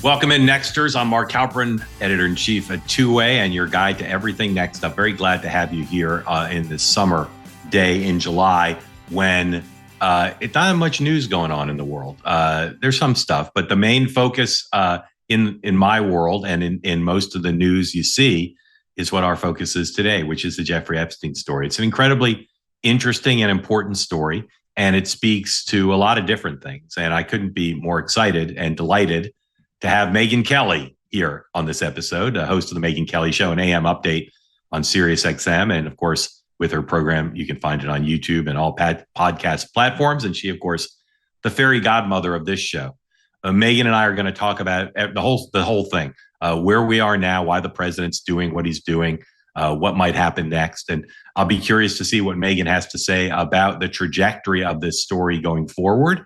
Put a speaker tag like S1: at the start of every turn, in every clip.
S1: Welcome in, Nexters. I'm Mark Halperin, editor-in-chief at Two Way, and your guide to everything Next Up. Very glad to have you here in this summer day in July when it's not much news going on in the world. There's some stuff, but the main focus in my world and in most of the news you see is what our focus is today, which is the Jeffrey Epstein story. It's an incredibly interesting and important story, and it speaks to a lot of different things. And I couldn't be more excited and delighted to have Megyn Kelly here on this episode, host of the Megyn Kelly Show, an AM update on Sirius XM. And of course, with her program, you can find it on YouTube and all podcast platforms. And she, of course, the fairy godmother of this show. Megyn and I are going to talk about the whole thing, where we are now, why the president's doing what he's doing, what might happen next. And I'll be curious to see what Megyn has to say about the trajectory of this story going forward.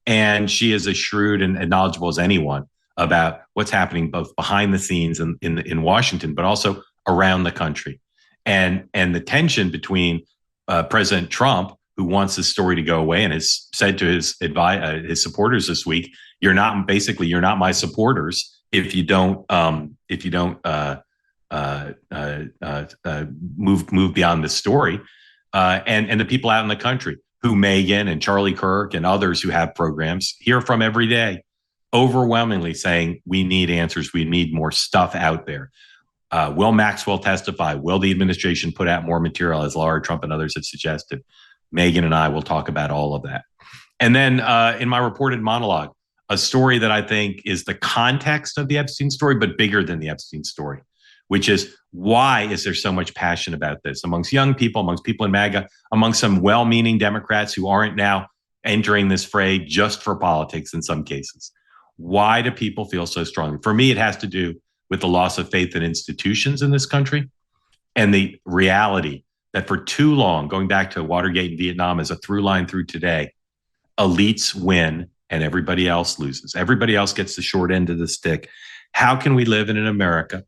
S1: And she is as shrewd and knowledgeable as anyone about what's happening both behind the scenes in Washington, but also around the country. And the tension between President Trump, who wants this story to go away and has said to his supporters this week, you're not my supporters if you don't move beyond this story. And the people out in the country who Megyn and Charlie Kirk and others who have programs hear from every day, overwhelmingly saying, we need answers. We need more stuff out there. Will Maxwell testify? Will the administration put out more material, as Laura Trump and others have suggested? Megyn and I will talk about all of that. And then in my reported monologue, a story that I think is the context of the Epstein story, but bigger than the Epstein story, which is why is there so much passion about this amongst young people, amongst people in MAGA, amongst some well-meaning Democrats who aren't now entering this fray just for politics in some cases. Why do people feel so strongly? For me, it has to do with the loss of faith in institutions in this country and the reality that for too long, going back to Watergate and Vietnam as a through line through today, elites win and everybody else loses. Everybody else gets the short end of the stick. How can we live in an America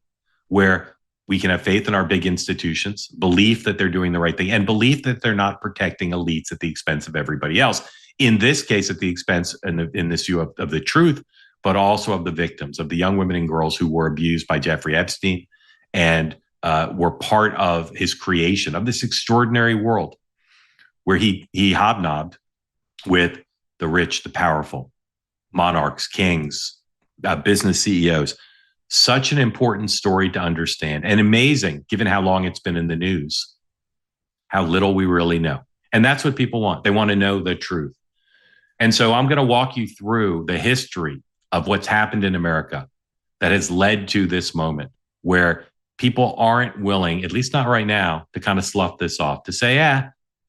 S1: where we can have faith in our big institutions, belief that they're doing the right thing, and belief that they're not protecting elites at the expense of everybody else? In this case, at the expense in this view of the truth, but also of the victims, of the young women and girls who were abused by Jeffrey Epstein and were part of his creation of this extraordinary world where he hobnobbed with the rich, the powerful, monarchs, kings, business CEOs. Such an important story to understand and amazing, given how long it's been in the news, how little we really know. And that's what people want. They want to know the truth. And so I'm going to walk you through the history of what's happened in America that has led to this moment where people aren't willing, at least not right now, to kind of slough this off, to say,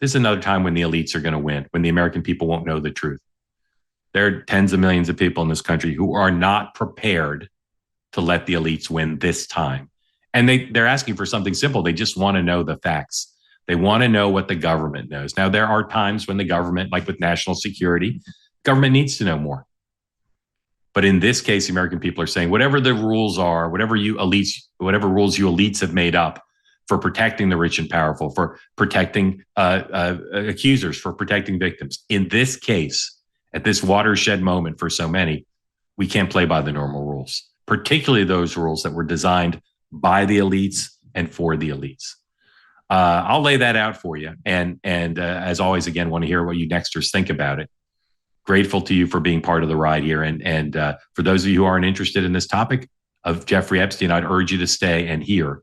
S1: this is another time when the elites are going to win, when the American people won't know the truth. There are tens of millions of people in this country who are not prepared to let the elites win this time. And they're asking for something simple. They just want to know the facts. They want to know what the government knows. Now, there are times when the government, like with national security, government needs to know more. But in this case, the American people are saying, whatever the rules are, whatever rules you elites have made up for protecting the rich and powerful, for protecting accusers, for protecting victims. In this case, at this watershed moment for so many, we can't play by the normal rules, particularly those rules that were designed by the elites and for the elites. I'll lay that out for you. And as always, again, want to hear what you Nexters think about it. Grateful to you for being part of the ride here. And for those of you who aren't interested in this topic of Jeffrey Epstein, I'd urge you to stay and hear,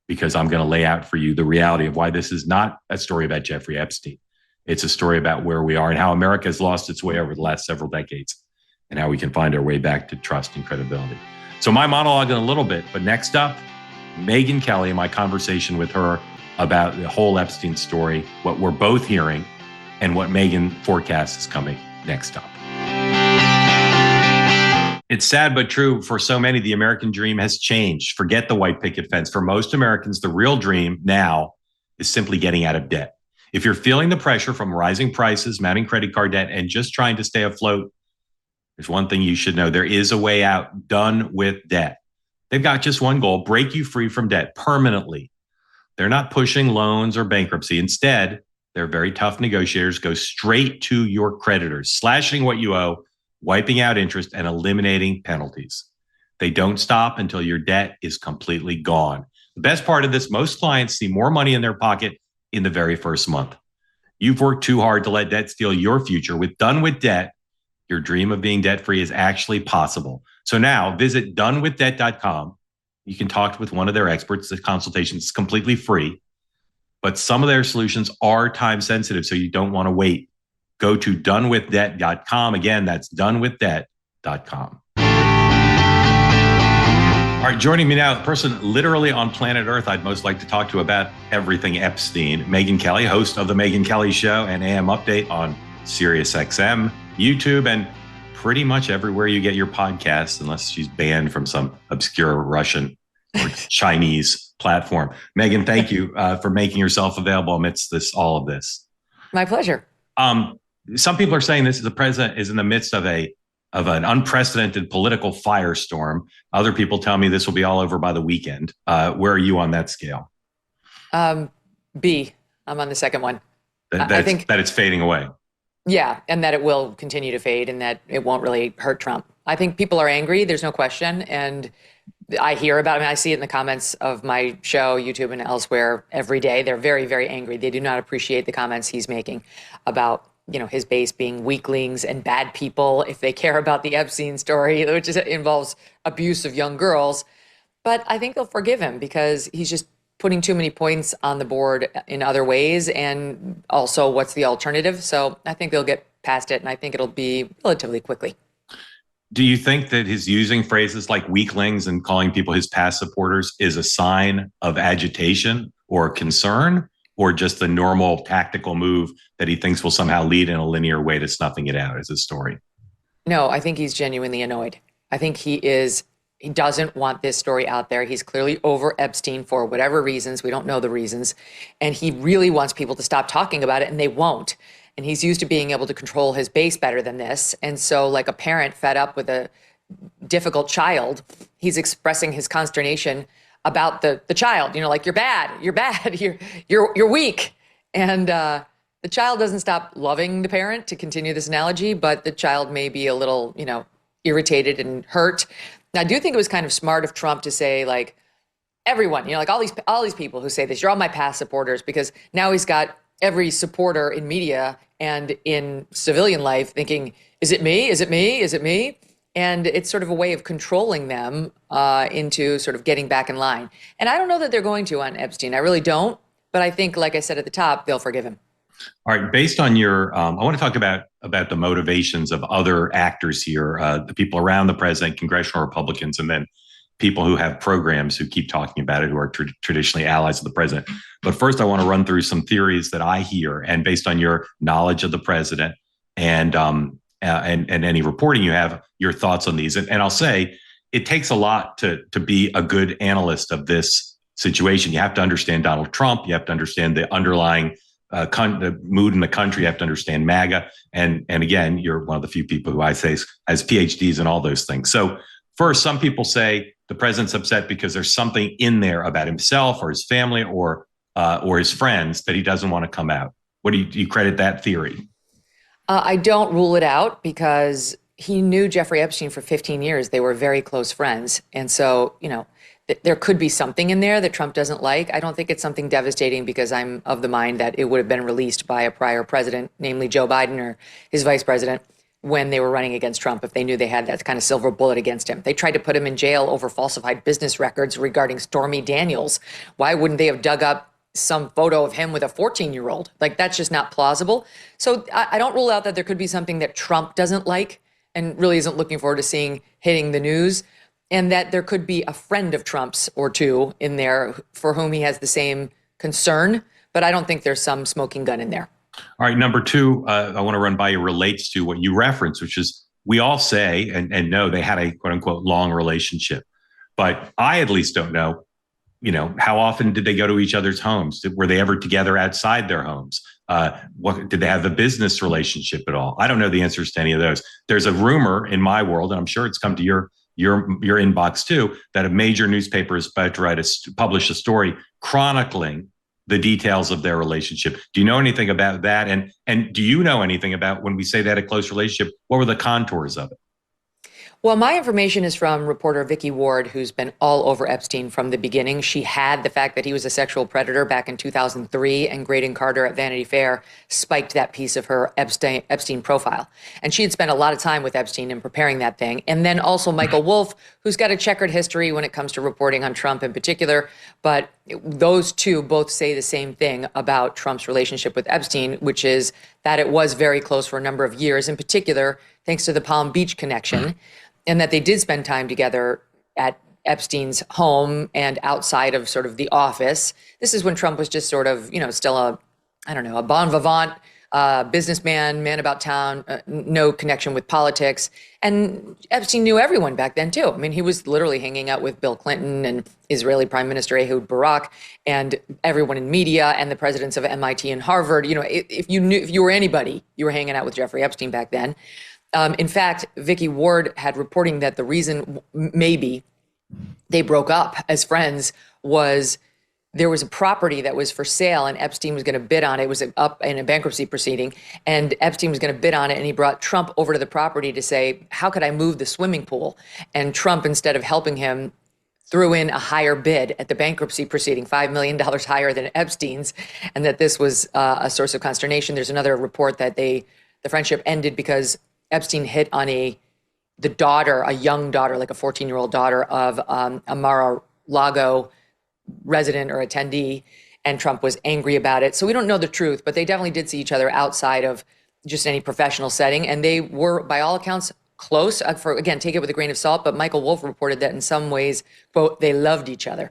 S1: because I'm going to lay out for you the reality of why this is not a story about Jeffrey Epstein. It's a story about where we are and how America has lost its way over the last several decades and how we can find our way back to trust and credibility. So my monologue in a little bit, but next up, Megyn Kelly, my conversation with her about the whole Epstein story, what we're both hearing, and what Megyn forecasts is coming next up. It's sad but true. For so many, the American dream has changed. Forget the white picket fence. For most Americans, the real dream now is simply getting out of debt. If you're feeling the pressure from rising prices, mounting credit card debt, and just trying to stay afloat, there's one thing you should know. There is a way out. Done with debt. They've got just one goal: break you free from debt permanently. They're not pushing loans or bankruptcy. Instead, they're very tough negotiators, go straight to your creditors, slashing what you owe, wiping out interest, and eliminating penalties. They don't stop until your debt is completely gone. The best part of this, most clients see more money in their pocket in the very first month. You've worked too hard to let debt steal your future. With Done with Debt, your dream of being debt-free is actually possible. So now visit donewithdebt.com. You can talk with one of their experts. The consultation is completely free, but some of their solutions are time sensitive, so you don't want to wait. Go to donewithdebt.com. Again, that's donewithdebt.com. All right, joining me now, the person literally on planet Earth I'd most like to talk to about everything Epstein, Megyn Kelly, host of The Megyn Kelly Show and AM Update on SiriusXM, YouTube, and pretty much everywhere you get your podcasts, unless she's banned from some obscure Russian or Chinese platform. Megyn, thank you for making yourself available amidst all of this.
S2: My pleasure.
S1: Some people are saying the president is in the midst of an unprecedented political firestorm. Other people tell me this will be all over by the weekend. Where are you on that scale?
S2: B. I'm on the second one.
S1: I think that it's fading away.
S2: Yeah, and that it will continue to fade and that it won't really hurt Trump. I think people are angry. There's no question. And I hear about it. I mean, I see it in the comments of my show, YouTube and elsewhere every day. They're very, very angry. They do not appreciate the comments he's making about, his base being weaklings and bad people if they care about the Epstein story, which involves abuse of young girls. But I think they'll forgive him because he's just putting too many points on the board in other ways. And also, what's the alternative? So I think they'll get past it, and I think it'll be relatively quickly.
S1: Do you think that his using phrases like weaklings and calling people his past supporters is a sign of agitation or concern, or just a normal tactical move that he thinks will somehow lead in a linear way to snuffing it out as a story?
S2: No, I think he's genuinely annoyed. I think he doesn't want this story out there. He's clearly over Epstein for whatever reasons. We don't know the reasons. And he really wants people to stop talking about it, and they won't. And he's used to being able to control his base better than this. And so, like a parent fed up with a difficult child, he's expressing his consternation about the child, like, you're bad, you're weak. And the child doesn't stop loving the parent, to continue this analogy, but the child may be a little, irritated and hurt. Now, I do think it was kind of smart of Trump to say, like, everyone, like all these people who say this, you're all my past supporters, because now he's got every supporter in media and in civilian life thinking, is it me? Is it me? Is it me? And it's sort of a way of controlling them into sort of getting back in line. And I don't know that they're going to on Epstein. I really don't. But I think, like I said at the top, they'll forgive him.
S1: All right. Based on your, I want to talk about the motivations of other actors here, the people around the president, congressional Republicans, and then people who have programs who keep talking about it, who are traditionally allies of the president. But first, I want to run through some theories that I hear, and based on your knowledge of the president and any reporting you have, your thoughts on these. And I'll say it takes a lot to be a good analyst of this situation. You have to understand Donald Trump. You have to understand the underlying the mood in the country. You have to understand MAGA. And again, you're one of the few people who I say has PhDs in all those things. So first, some people say the president's upset because there's something in there about himself or his family or his friends that he doesn't want to come out. What do you credit that theory?
S2: I don't rule it out because he knew Jeffrey Epstein for 15 years. They were very close friends. And so, there could be something in there that Trump doesn't like. I don't think it's something devastating because I'm of the mind that it would have been released by a prior president, namely Joe Biden or his vice president, when they were running against Trump, if they knew they had that kind of silver bullet against him. They tried to put him in jail over falsified business records regarding Stormy Daniels. Why wouldn't they have dug up some photo of him with a 14-year-old? Like, that's just not plausible. So I don't rule out that there could be something that Trump doesn't like and really isn't looking forward to seeing hitting the news, and that there could be a friend of Trump's or two in there for whom he has the same concern. But I don't think there's some smoking gun in there.
S1: All right. Number two, I want to run by you, relates to what you referenced, which is we all say and know they had a quote unquote long relationship. But I at least don't know, how often did they go to each other's homes? Were they ever together outside their homes? Did they have a business relationship at all? I don't know the answers to any of those. There's a rumor in my world, and I'm sure it's come to your inbox too, that a major newspaper is about to publish a story chronicling the details of their relationship. Do you know anything about that? And do you know anything about when we say they had a close relationship, what were the contours of it?
S2: Well, my information is from reporter Vicky Ward, who's been all over Epstein from the beginning. She had the fact that he was a sexual predator back in 2003, and Graydon Carter at Vanity Fair spiked that piece of her Epstein profile. And she had spent a lot of time with Epstein in preparing that thing. And then also Michael Wolff, who's got a checkered history when it comes to reporting on Trump in particular. But those two both say the same thing about Trump's relationship with Epstein, which is that it was very close for a number of years, in particular, thanks to the Palm Beach connection. And that they did spend time together at Epstein's home and outside of sort of the office. This is when Trump was just sort of, still a bon vivant businessman, man about town, no connection with politics. And Epstein knew everyone back then, too. I mean, he was literally hanging out with Bill Clinton and Israeli Prime Minister Ehud Barak and everyone in media and the presidents of MIT and Harvard. If you were anybody, you were hanging out with Jeffrey Epstein back then. In fact, Vicky Ward had reporting that the reason maybe they broke up as friends was there was a property that was for sale and Epstein was going to bid on it. It was up in a bankruptcy proceeding and Epstein was going to bid on it. And he brought Trump over to the property to say, how could I move the swimming pool? And Trump, instead of helping him, threw in a higher bid at the bankruptcy proceeding, $5 million higher than Epstein's, and that this was a source of consternation. There's another report that the friendship ended because Epstein hit on a young daughter, like a 14-year-old daughter of a Mar-a-Lago resident or attendee, and Trump was angry about it. So we don't know the truth, but they definitely did see each other outside of just any professional setting, and they were, by all accounts, close. Again, take it with a grain of salt, but Michael Wolff reported that in some ways, quote, they loved each other.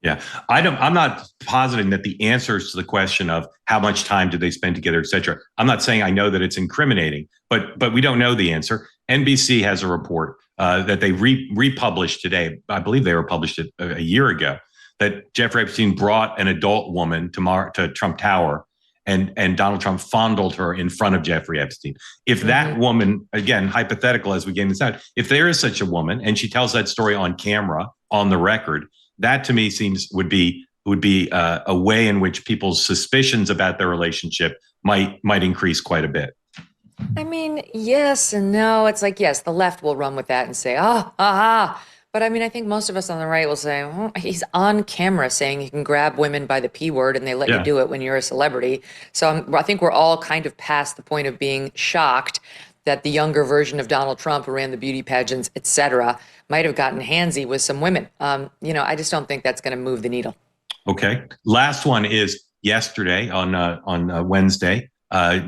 S1: Yeah, I'm not positing that the answers to the question of how much time did they spend together, et cetera. I'm not saying I know that it's incriminating, but we don't know the answer. NBC has a report that they republished today. I believe they republished it a year ago, that Jeffrey Epstein brought an adult woman to Trump Tower and Donald Trump fondled her in front of Jeffrey Epstein. If that woman, again, hypothetical as we gain this out, if there is such a woman and she tells that story on camera, on the record, that to me would be a way in which people's suspicions about their relationship might increase quite a bit.
S2: I mean, yes and no. It's like, yes, the left will run with that and say, But I mean, I think most of us on the right will say, he's on camera saying he can grab women by the P word and they let you do it when you're a celebrity. So I think we're all kind of past the point of being shocked that the younger version of Donald Trump, who ran the beauty pageants, et cetera, might have gotten handsy with some women. I just don't think that's going to move the needle. Okay.
S1: Last one is yesterday on Wednesday.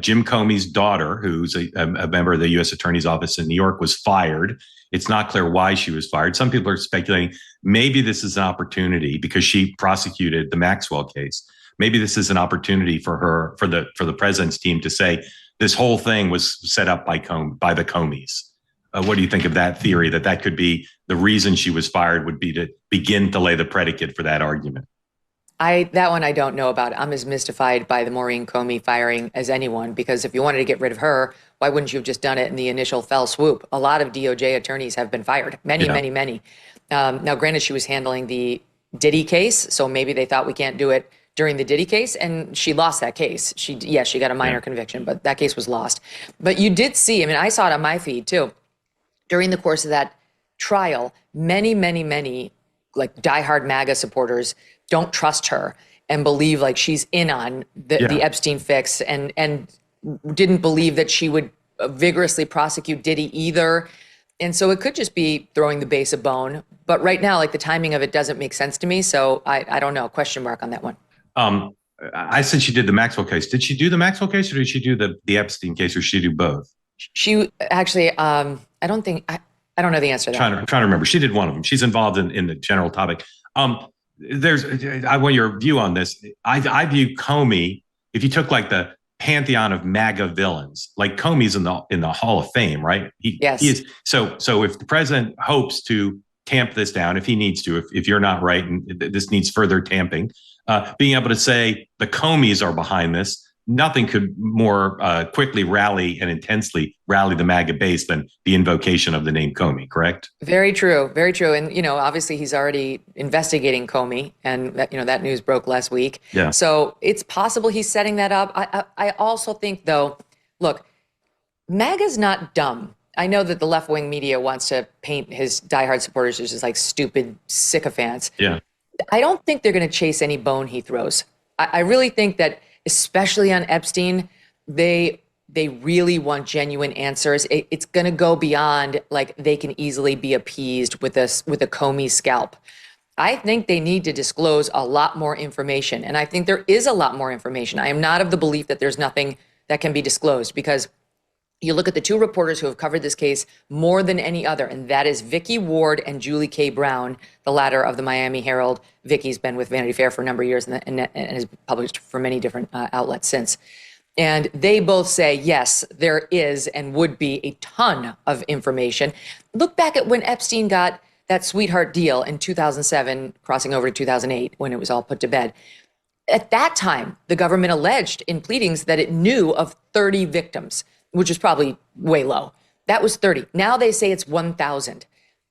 S1: Jim Comey's daughter, who's a member of the U.S. Attorney's Office in New York, was fired. It's not clear why she was fired. Some people are speculating maybe this is an opportunity because she prosecuted the Maxwell case. Maybe this is an opportunity for the president's team to say this whole thing was set up by the Comeys. What do you think of that theory, that could be the reason she was fired would be to begin to lay the predicate for that argument?
S2: That one I don't know about. I'm as mystified by the Maureen Comey firing as anyone, because if you wanted to get rid of her, why wouldn't you have just done it in the initial fell swoop? A lot of DOJ attorneys have been fired. Many. Now, granted, she was handling the Diddy case, so maybe they thought we can't do it during the Diddy case, and she lost that case. She got a minor conviction, but that case was lost. But you did see, I saw it on my feed too, during the course of that trial, many like diehard MAGA supporters don't trust her and believe like she's in on the Epstein fix and didn't believe that she would vigorously prosecute Diddy either. And so it could just be throwing the base a bone. But right now, like the timing of it doesn't make sense to me. So I don't know, question mark on that one.
S1: I said she did the Maxwell case. Did she do the Maxwell case or did she do the Epstein case, or she do both?
S2: She actually, I don't know the answer to that.
S1: I'm trying to remember. She did one of them. She's involved in the general topic. I want your view on this. I view Comey, if you took like the pantheon of MAGA villains, like Comey's in the Hall of Fame, right?
S2: Yes.
S1: He is. So if the president hopes to tamp this down, if he needs to, if you're not right and this needs further tamping, being able to say the Comeys are behind this, nothing could more quickly rally and intensely rally the MAGA base than the invocation of the name Comey, correct?
S2: Very true. Very true. And, obviously he's already investigating Comey, and that news broke last week.
S1: Yeah.
S2: So it's possible he's setting that up. I also think, though, look, MAGA's not dumb. I know that the left-wing media wants to paint his diehard supporters as just like stupid sycophants.
S1: Yeah.
S2: I don't think they're going to chase any bone he throws. I really think that, especially on Epstein, they really want genuine answers. It's going to go beyond like they can easily be appeased with a Comey scalp. I think they need to disclose a lot more information, and I think there is a lot more information. I am not of the belief that there's nothing that can be disclosed, because you look at the two reporters who have covered this case more than any other, and that is Vicky Ward and Julie K. Brown, the latter of the Miami Herald. Vicky's been with Vanity Fair for a number of years and has published for many different outlets since. And they both say, yes, there is and would be a ton of information. Look back at when Epstein got that sweetheart deal in 2007, crossing over to 2008, when it was all put to bed. At that time, the government alleged in pleadings that it knew of 30 victims, which is probably way low. That was 30. Now they say it's 1,000.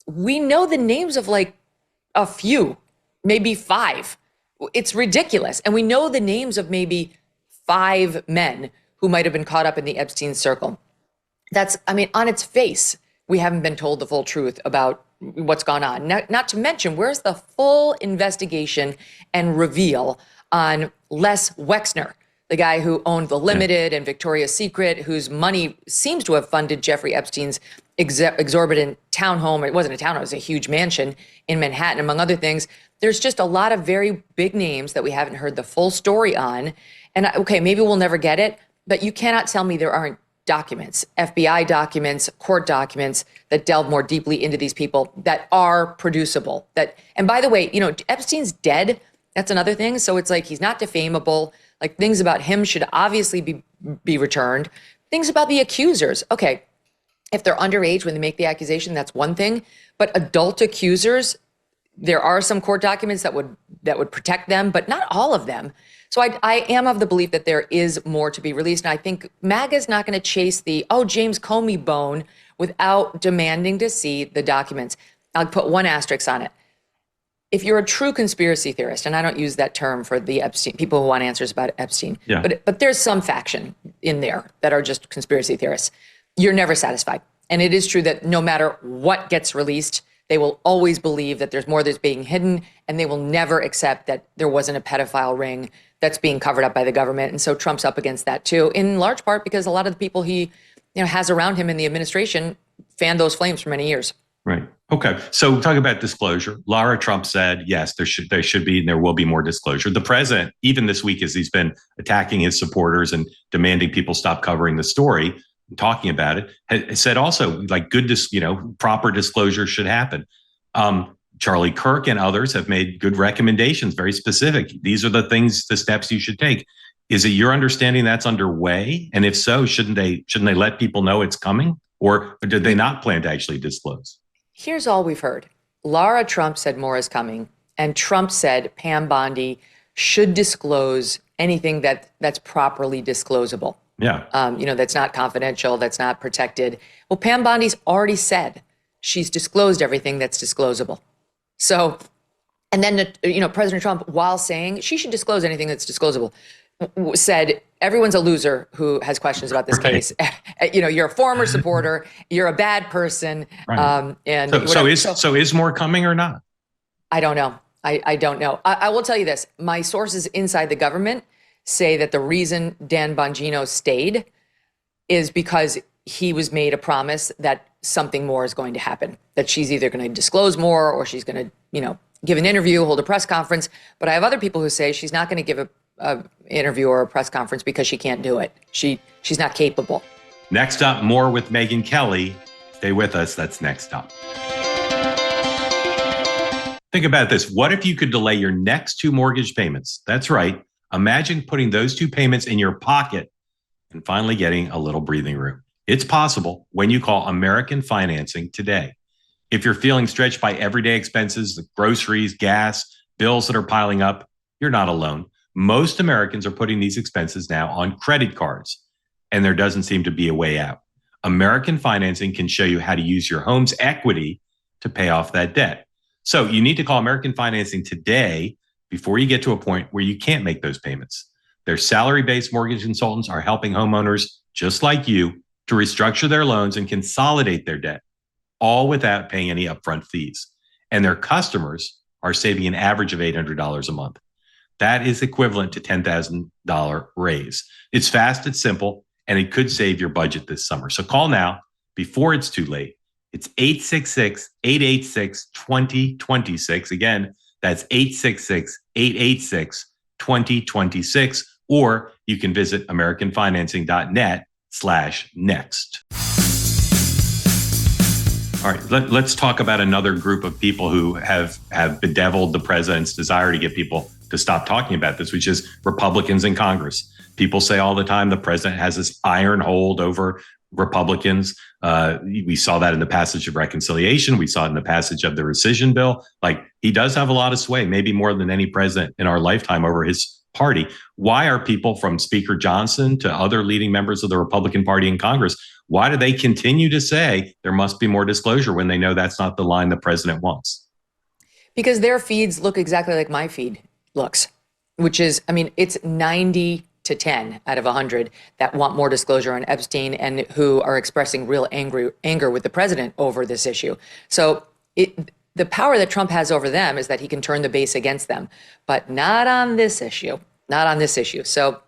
S2: We know the names of like a few, maybe 5. It's ridiculous. And we know the names of maybe 5 men who might have been caught up in the Epstein circle. That's, I mean, on its face, we haven't been told the full truth about what's gone on. Not to mention, where's the full investigation and reveal on Les Wexner, the guy who owned the Limited and Victoria's Secret, whose money seems to have funded Jeffrey Epstein's exorbitant townhome. It wasn't a townhome, it was a huge mansion in Manhattan, among other things. There's just a lot of very big names that we haven't heard the full story on. And okay, maybe we'll never get it, but you cannot tell me there aren't documents, FBI documents, court documents that delve more deeply into these people that are producible. And by the way, you know, Epstein's dead. That's another thing. So it's like he's not defamable. Like, things about him should obviously be returned. Things about the accusers. Okay, if they're underage when they make the accusation, that's one thing. But adult accusers, there are some court documents that would protect them, but not all of them. So I am of the belief that there is more to be released. And I think MAGA is not going to chase the, James Comey bone without demanding to see the documents. I'll put one asterisk on it. If you're a true conspiracy theorist, and I don't use that term for the Epstein, people who want answers about Epstein, but there's some faction in there that are just conspiracy theorists, you're never satisfied. And it is true that no matter what gets released, they will always believe that there's more that's being hidden, and they will never accept that there wasn't a pedophile ring that's being covered up by the government. And so Trump's up against that too, in large part because a lot of the people he has around him in the administration fanned those flames for many years.
S1: Right. Okay. So talk about disclosure. Lara Trump said, yes, there should be, and there will be more disclosure. The president, even this week, as he's been attacking his supporters and demanding people stop covering the story, talking about it, has said also, like, proper disclosure should happen. Charlie Kirk and others have made good recommendations, very specific. These are the steps you should take. Is it your understanding that's underway? And if so, shouldn't they let people know it's coming? Or did they not plan to actually disclose?
S2: Here's all we've heard. Lara Trump said more is coming. And Trump said Pam Bondi should disclose anything that's properly disclosable.
S1: Yeah.
S2: That's not confidential, that's not protected. Well, Pam Bondi's already said she's disclosed everything that's disclosable. So, and then, President Trump, while saying she should disclose anything that's disclosable, said everyone's a loser who has questions about this case. You're a former supporter, you're a bad person.
S1: Right. So is more coming or not?
S2: I don't know. I don't know. I will tell you this. My sources inside the government say that the reason Dan Bongino stayed is because he was made a promise that something more is going to happen, that she's either going to disclose more or she's going to, give an interview, hold a press conference. But I have other people who say she's not going to give a interview or a press conference because she can't do it. She's not capable.
S1: Next up, more with Megyn Kelly. Stay with us. That's next up. Think about this. What if you could delay your next 2 mortgage payments? That's right. Imagine putting those 2 payments in your pocket and finally getting a little breathing room. It's possible when you call American Financing today. If you're feeling stretched by everyday expenses, the groceries, gas, bills that are piling up, you're not alone. Most Americans are putting these expenses now on credit cards, and there doesn't seem to be a way out. American Financing can show you how to use your home's equity to pay off that debt. So you need to call American Financing today before you get to a point where you can't make those payments. Their salary-based mortgage consultants are helping homeowners just like you to restructure their loans and consolidate their debt, all without paying any upfront fees. And their customers are saving an average of $800 a month. That is equivalent to $10,000 raise. It's fast, it's simple, and it could save your budget this summer. So call now before it's too late. It's 866-886-2026. Again, that's 866-886-2026. Or you can visit americanfinancing.net/next. All right, let's talk about another group of people who have bedeviled the president's desire to get people to stop talking about this, which is Republicans in Congress. People say all the time the president has this iron hold over Republicans. We saw that in the passage of reconciliation. We saw it in the passage of the rescission bill. Like, he does have a lot of sway, maybe more than any president in our lifetime, over his party. Why are people from Speaker Johnson to other leading members of the Republican Party in Congress, why do they continue to say there must be more disclosure when they know that's not the line the president wants?
S2: Because their feeds look exactly like my feed looks, which is, I mean, it's 90 to 10 out of 100 that want more disclosure on Epstein and who are expressing real anger with the president over this issue. So the power that Trump has over them is that he can turn the base against them, but not on this issue, not on this issue. So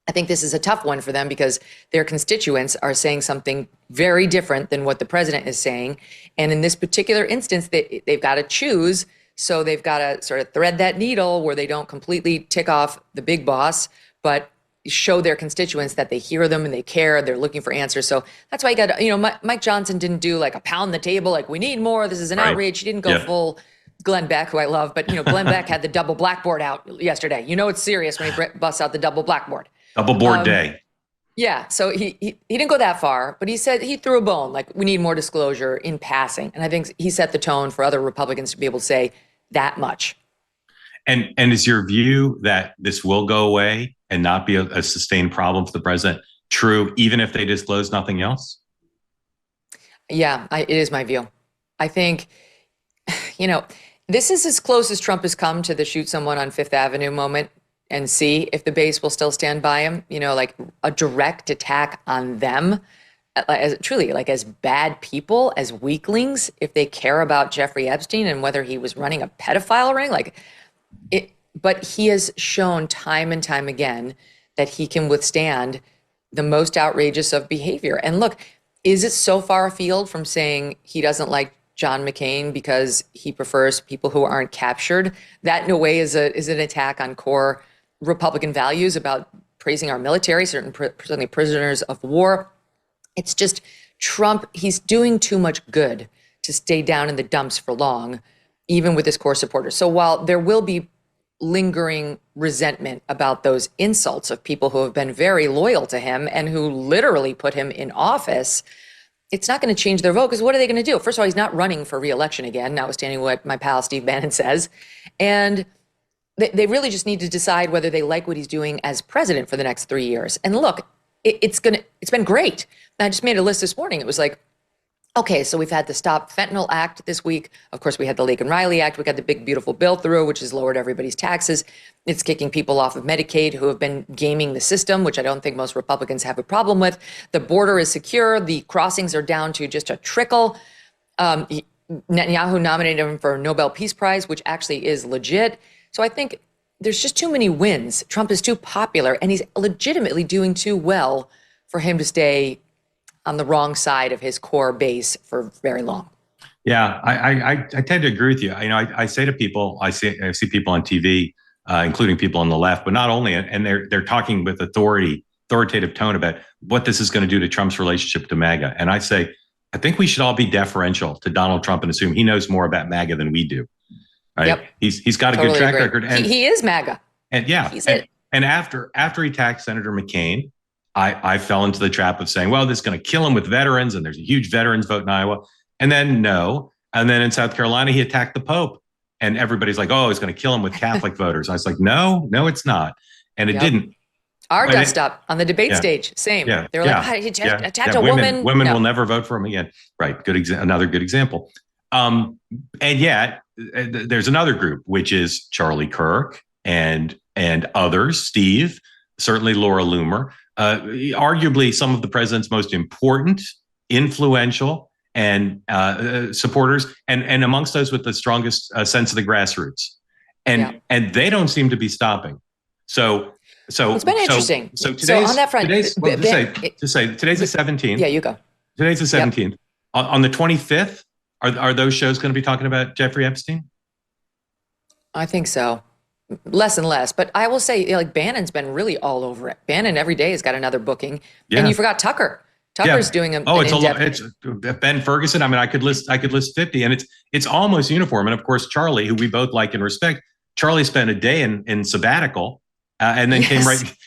S2: I think this is a tough one for them because their constituents are saying something very different than what the president is saying. And in this particular instance, they've got to choose. So they've got to sort of thread that needle where they don't completely tick off the big boss, but show their constituents that they hear them and they care. They're looking for answers. So that's why you got, Mike Johnson didn't do like a pound the table, like we need more. This is an outrage. He didn't go full Glenn Beck, who I love, but Glenn Beck had the double blackboard out yesterday. It's serious when he busts out the double blackboard.
S1: Double board day.
S2: Yeah. So he didn't go that far, but he said he threw a bone, like we need more disclosure in passing. And I think he set the tone for other Republicans to be able to say that much.
S1: And is your view that this will go away and not be a sustained problem for the president true, even if they disclose nothing else?
S2: Yeah, it is my view. I think, this is as close as Trump has come to the shoot someone on Fifth Avenue moment and see if the base will still stand by him, like a direct attack on them as truly like as bad people, as weaklings, if they care about Jeffrey Epstein and whether he was running a pedophile ring, but he has shown time and time again that he can withstand the most outrageous of behavior. And look, is it so far afield from saying he doesn't like John McCain because he prefers people who aren't captured? That in a way is an attack on core Republican values about praising our military, certainly prisoners of war. It's just Trump, he's doing too much good to stay down in the dumps for long, even with his core supporters. So while there will be lingering resentment about those insults of people who have been very loyal to him and who literally put him in office, it's not going to change their vote because what are they going to do? First of all, he's not running for re-election again, notwithstanding what my pal Steve Bannon says. And they really just need to decide whether they like what he's doing as president for the next 3 years. And look, it's been great. I just made a list this morning. It was like, okay, so we've had the Stop Fentanyl Act this week. Of course, we had the Laken Riley Act. We got the big, beautiful bill through, which has lowered everybody's taxes. It's kicking people off of Medicaid who have been gaming the system, which I don't think most Republicans have a problem with. The border is secure. The crossings are down to just a trickle. Netanyahu nominated him for a Nobel Peace Prize, which actually is legit. So I think there's just too many wins. Trump is too popular, and he's legitimately doing too well for him to stay on the wrong side of his core base for very long.
S1: Yeah, I tend to agree with you. I say to people, I see people on TV, including people on the left, but not only, and they're talking with authoritative tone about what this is going to do to Trump's relationship to MAGA. And I say, I think we should all be deferential to Donald Trump and assume he knows more about MAGA than we do. Right? Yep. He's got a good track record. And
S2: he is MAGA.
S1: And and after he attacked Senator McCain, I fell into the trap of saying, well, this is going to kill him with veterans, and there's a huge veterans vote in Iowa. And then in South Carolina, he attacked the Pope, and everybody's like, oh, he's going to kill him with Catholic voters. I was like, no, it's not. And it didn't.
S2: Our dust up on the debate stage, same. Yeah, they were like, he attacked a woman.
S1: Women will never vote for him again. Right. Another good example. And yet there's another group, which is Charlie Kirk and others, Steve, certainly Laura Loomer, arguably some of the president's most important, influential, and supporters, and amongst those with the strongest sense of the grassroots, and they don't seem to be stopping. So
S2: it's been interesting.
S1: So today's
S2: on that front,
S1: today's the 17th.
S2: Yeah, you go.
S1: Today's the 17th. Yep. On the 25th, are those shows going to be talking about Jeffrey Epstein? I
S2: think so. Less and less, but I will say, like, Bannon's been really all over it. Bannon every day has got another booking, and you forgot Tucker. Tucker's doing
S1: it's Ben Ferguson. I mean, I could list 50, and it's almost uniform. And of course, Charlie, who we both like and respect, Charlie spent a day in sabbatical, and then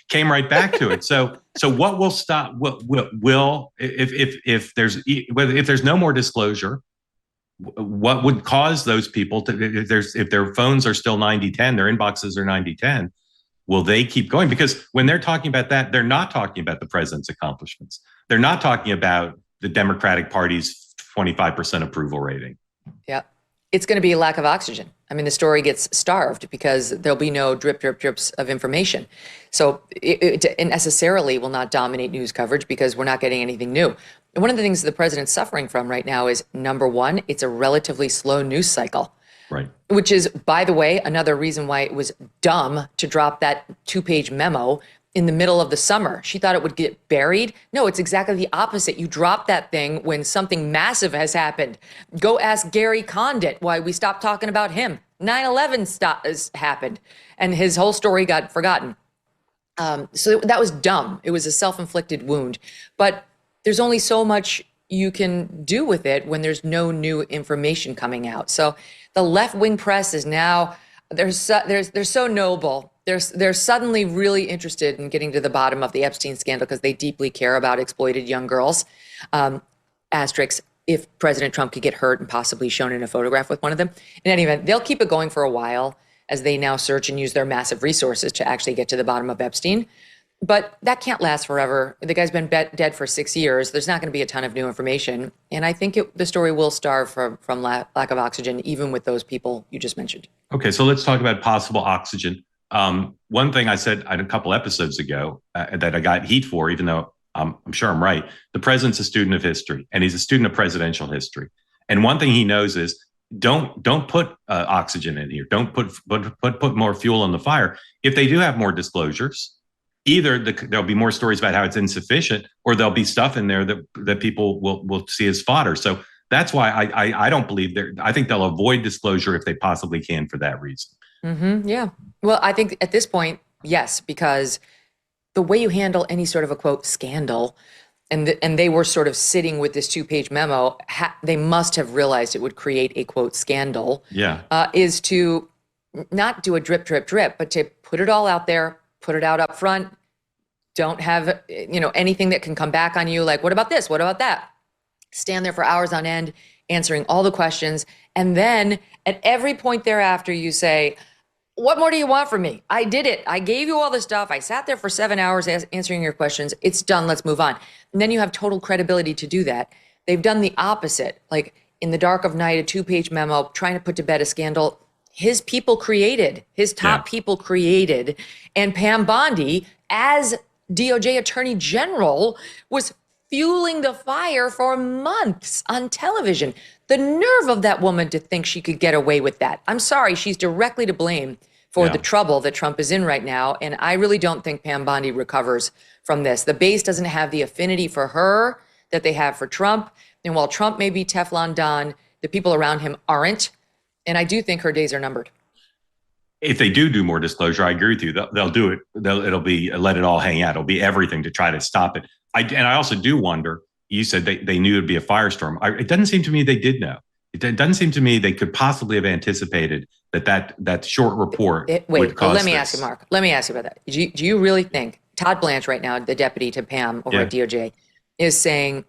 S1: came right back to it. So what will stop? What will if there's no more disclosure? What would cause those people to, if their phones are still 90/10, their inboxes are 90/10, will they keep going? Because when they're talking about that, they're not talking about the president's accomplishments. They're not talking about the Democratic Party's 25% approval rating.
S2: Yeah. It's going to be a lack of oxygen. I mean, the story gets starved because there'll be no drips of information. So it necessarily will not dominate news coverage because we're not getting anything new. And one of the things the president's suffering from right now is, number one, it's a relatively slow news cycle.
S1: Right.
S2: Which is, by the way, another reason why it was dumb to drop that 2-page memo in the middle of the summer. She thought it would get buried. No, it's exactly the opposite. You drop that thing when something massive has happened. Go ask Gary Condit why we stopped talking about him. 9/11 happened, and his whole story got forgotten. So that was dumb. It was a self-inflicted wound. But there's only so much you can do with it when there's no new information coming out. So the left-wing press is now, they're so noble. They're suddenly really interested in getting to the bottom of the Epstein scandal because they deeply care about exploited young girls. Asterisks, if President Trump could get hurt and possibly shown in a photograph with one of them. In any event, they'll keep it going for a while as they now search and use their massive resources to actually get to the bottom of Epstein. But that can't last forever. The guy's been dead for 6 years. There's not going to be a ton of new information. And I think the story will starve from lack of oxygen, even with those people you just mentioned.
S1: Okay, so let's talk about possible oxygen. One thing I said a couple episodes ago that I got heat for, even though I'm sure I'm right, the president's a student of history, and he's a student of presidential history. And one thing he knows is don't put oxygen in here. Don't put more fuel on the fire. If they do have more disclosures, either there'll be more stories about how it's insufficient, or there'll be stuff in there that people will see as fodder. So that's why I don't believe I think they'll avoid disclosure if they possibly can for that reason.
S2: Mm-hmm, yeah. Well, I think at this point, yes, because the way you handle any sort of a, quote, scandal, and they were sort of sitting with this 2-page memo, they must have realized it would create a, quote, scandal, is to not do a drip, but to put it all out there, put it out up front. Don't have, anything that can come back on you. Like, what about this? What about that? Stand there for hours on end, answering all the questions. And then at every point thereafter, you say, what more do you want from me? I did it. I gave you all the stuff. I sat there for 7 hours answering your questions. It's done. Let's move on. And then you have total credibility to do that. They've done the opposite. Like in the dark of night, a 2-page memo trying to put to bed a scandal his people created, his top people created. And Pam Bondi, as DOJ Attorney General, was fueling the fire for months on television. The nerve of that woman to think she could get away with that. I'm sorry, she's directly to blame for the trouble that Trump is in right now. And I really don't think Pam Bondi recovers from this. The base doesn't have the affinity for her that they have for Trump. And while Trump may be Teflon Don, the people around him aren't. And I do think her days are numbered.
S1: If they do more disclosure, I agree with you. They'll do it. It'll be let it all hang out. It'll be everything to try to stop it. And I also do wonder, you said they knew it'd be a firestorm. It doesn't seem to me they did know. It doesn't seem to me they could possibly have anticipated that short report would cause
S2: let me ask you, Mark. Let me ask you about that. Do you really think Todd Blanche right now, the deputy to Pam over at DOJ, is saying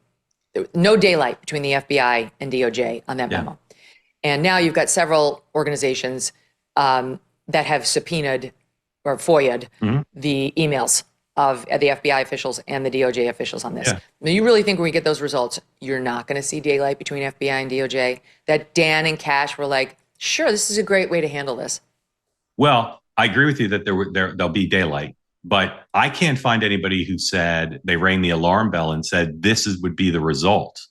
S2: no daylight between the FBI and DOJ on that memo? And now you've got several organizations that have subpoenaed or FOIA'd the emails of the FBI officials and the DOJ officials on this. Now, you really think when we get those results, you're not going to see daylight between FBI and DOJ? That Dan and Cash were like, sure, this is a great way to handle this.
S1: Well, I agree with you that there'll be daylight. But I can't find anybody who said they rang the alarm bell and said would be the result.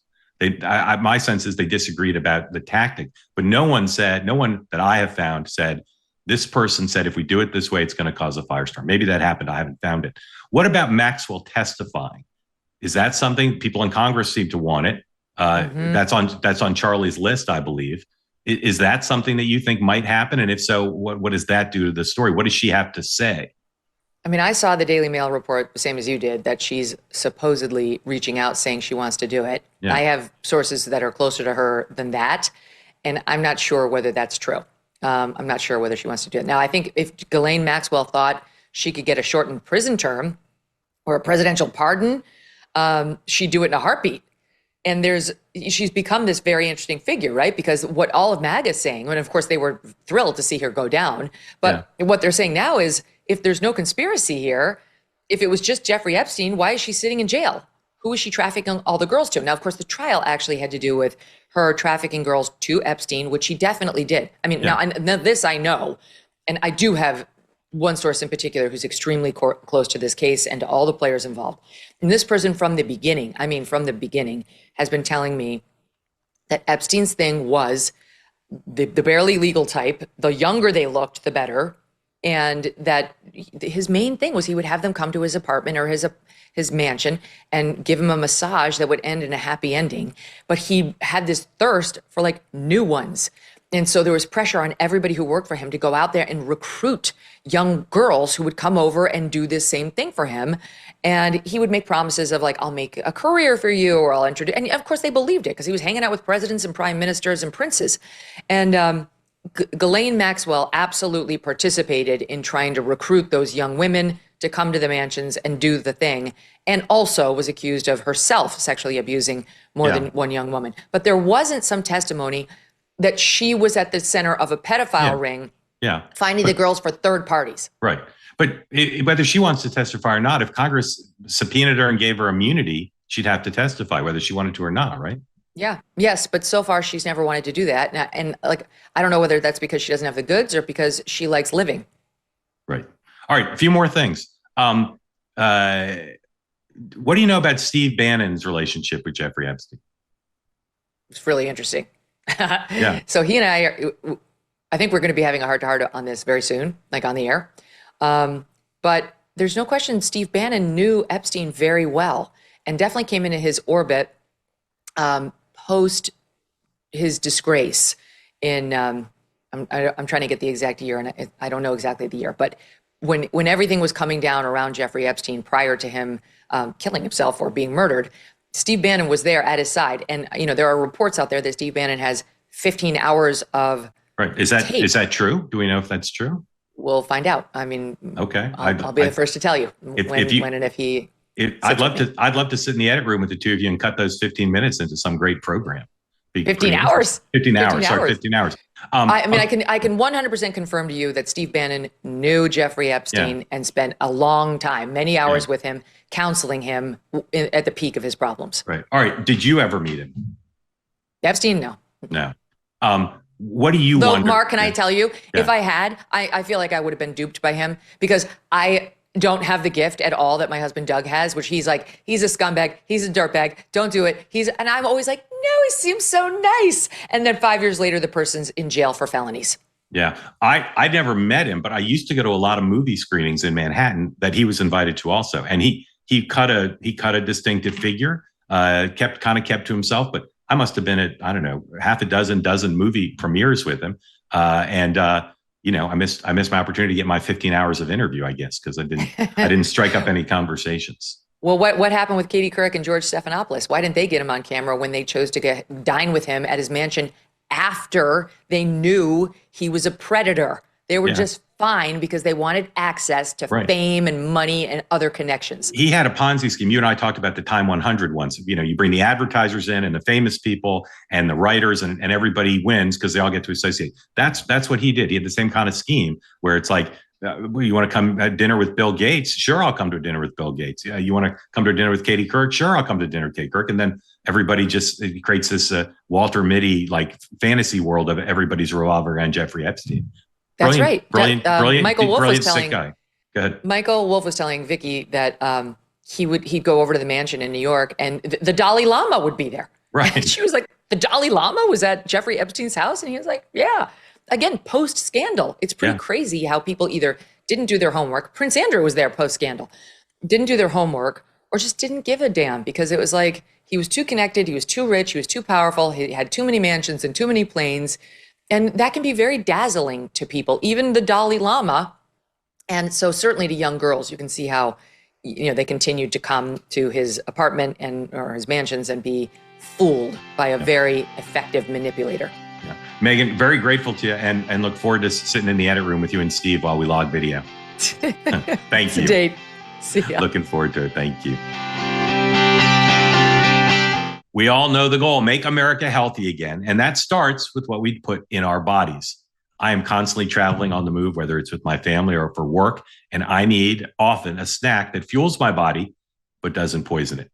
S1: My sense is they disagreed about the tactic, but no one that I have found said, this person said, if we do it this way, it's going to cause a firestorm. Maybe that happened. I haven't found it. What about Maxwell testifying? Is that something people in Congress seem to want it? That's on Charlie's list, I believe. Is that something that you think might happen? And if so, what does that do to the story? What does she have to say?
S2: I mean, I saw the Daily Mail report, the same as you did, that she's supposedly reaching out saying she wants to do it. Yeah. I have sources that are closer to her than that, and I'm not sure whether that's true. I'm not sure whether she wants to do it. Now, I think if Ghislaine Maxwell thought she could get a shortened prison term or a presidential pardon, she'd do it in a heartbeat. And she's become this very interesting figure, right? Because what all of MAGA is saying, and of course they were thrilled to see her go down, but what they're saying now is, if there's no conspiracy here, if it was just Jeffrey Epstein, why is she sitting in jail? Who is she trafficking all the girls to? Now, of course, the trial actually had to do with her trafficking girls to Epstein, which she definitely did. I mean, now this I know, and I do have one source in particular who's extremely close to this case and to all the players involved. And this person from the beginning, has been telling me that Epstein's thing was the barely legal type. The younger they looked, the better. And that his main thing was he would have them come to his apartment or his mansion and give him a massage that would end in a happy ending. But he had this thirst for like new ones. And so there was pressure on everybody who worked for him to go out there and recruit young girls who would come over and do this same thing for him. And he would make promises of like, I'll make a career for you, or I'll introduce. And of course they believed it because he was hanging out with presidents and prime ministers and princes. And Ghislaine Maxwell absolutely participated in trying to recruit those young women to come to the mansions and do the thing, and also was accused of herself sexually abusing more than one young woman. But there wasn't some testimony that she was at the center of a pedophile ring, finding the girls for third parties.
S1: Right. But whether she wants to testify or not, if Congress subpoenaed her and gave her immunity, she'd have to testify whether she wanted to or not, right?
S2: Yeah. Yes. But so far, she's never wanted to do that. And like, I don't know whether that's because she doesn't have the goods or because she likes living.
S1: Right. All right. A few more things. What do you know about Steve Bannon's relationship with Jeffrey Epstein?
S2: It's really interesting.
S1: Yeah.
S2: So he and I think we're going to be having a heart-to-heart on this very soon, like on the air. But there's no question Steve Bannon knew Epstein very well and definitely came into his orbit post his disgrace in, I'm trying to get the exact year, and I don't know exactly the year, but when everything was coming down around Jeffrey Epstein prior to him killing himself or being murdered, Steve Bannon was there at his side. And, you know, there are reports out there that Steve Bannon has 15 hours of
S1: Right. Is that true? Do we know if that's true?
S2: We'll find out. I mean,
S1: okay.
S2: I'll be the first to tell you when and if he.
S1: I'd love to sit in the edit room with the two of you and cut those 15 minutes into some great program.
S2: 15 hours.
S1: 15 hours. Sorry, 15 hours.
S2: I can 100% confirm to you that Steve Bannon knew Jeffrey Epstein and spent a long time, many hours with him, counseling him at the peak of his problems.
S1: Right. All right. Did you ever meet him?
S2: Epstein? No.
S1: No. What do you wonder?
S2: Mark, can I tell you, if I had, I feel like I would have been duped by him because I don't have the gift at all that my husband Doug has, which he's like, he's a scumbag, he's a dirtbag, don't do it. And I'm always like, no, he seems so nice. And then 5 years later, the person's in jail for felonies.
S1: Yeah. I never met him, but I used to go to a lot of movie screenings in Manhattan that he was invited to also. And he cut a distinctive figure, kept to himself, but I must have been at, I don't know, half a dozen movie premieres with him. You know, I missed my opportunity to get my 15 hours of interview, I guess, because I didn't strike up any conversations.
S2: Well, what happened with Katie Couric and George Stephanopoulos? Why didn't they get him on camera when they chose to dine with him at his mansion after they knew he was a predator? They were just fine because they wanted access to fame and money and other connections. He
S1: had a Ponzi scheme. You and I talked about the Time 100 once. You know, you bring the advertisers in and the famous people and the writers and everybody wins because they all get to associate. That's what he did. He had the same kind of scheme where it's like, you want to come at dinner with Bill Gates? Sure, I'll come to a dinner with Bill Gates. Yeah, you want to come to a dinner with Katie Couric? Sure, I'll come to dinner with Katie Couric. And then everybody just creates this Walter Mitty like fantasy world of everybody's revolving around Jeffrey Epstein.
S2: That's right.
S1: Brilliant.
S2: Michael Wolff was telling
S1: guy. Go ahead.
S2: Michael Wolff was telling Vicky that he'd go over to the mansion in New York, and the Dalai Lama would be there.
S1: Right.
S2: And she was like, "The Dalai Lama was at Jeffrey Epstein's house," and he was like, "Yeah." Again, post scandal, it's pretty crazy how people either didn't do their homework. Prince Andrew was there post scandal, didn't do their homework, or just didn't give a damn because it was like he was too connected, he was too rich, he was too powerful, he had too many mansions and too many planes, and that can be very dazzling to people, even the Dalai Lama. And so certainly to young girls, you can see how, they continued to come to his apartment or his mansions and be fooled by a very effective manipulator.
S1: Yeah. Megyn, very grateful to you and look forward to sitting in the edit room with you and Steve while we log video. Thank you.
S2: Date. See ya.
S1: Looking forward to it. Thank you. We all know the goal, make America healthy again. And that starts with what we put in our bodies. I am constantly traveling on the move, whether it's with my family or for work, and I need often a snack that fuels my body, but doesn't poison it.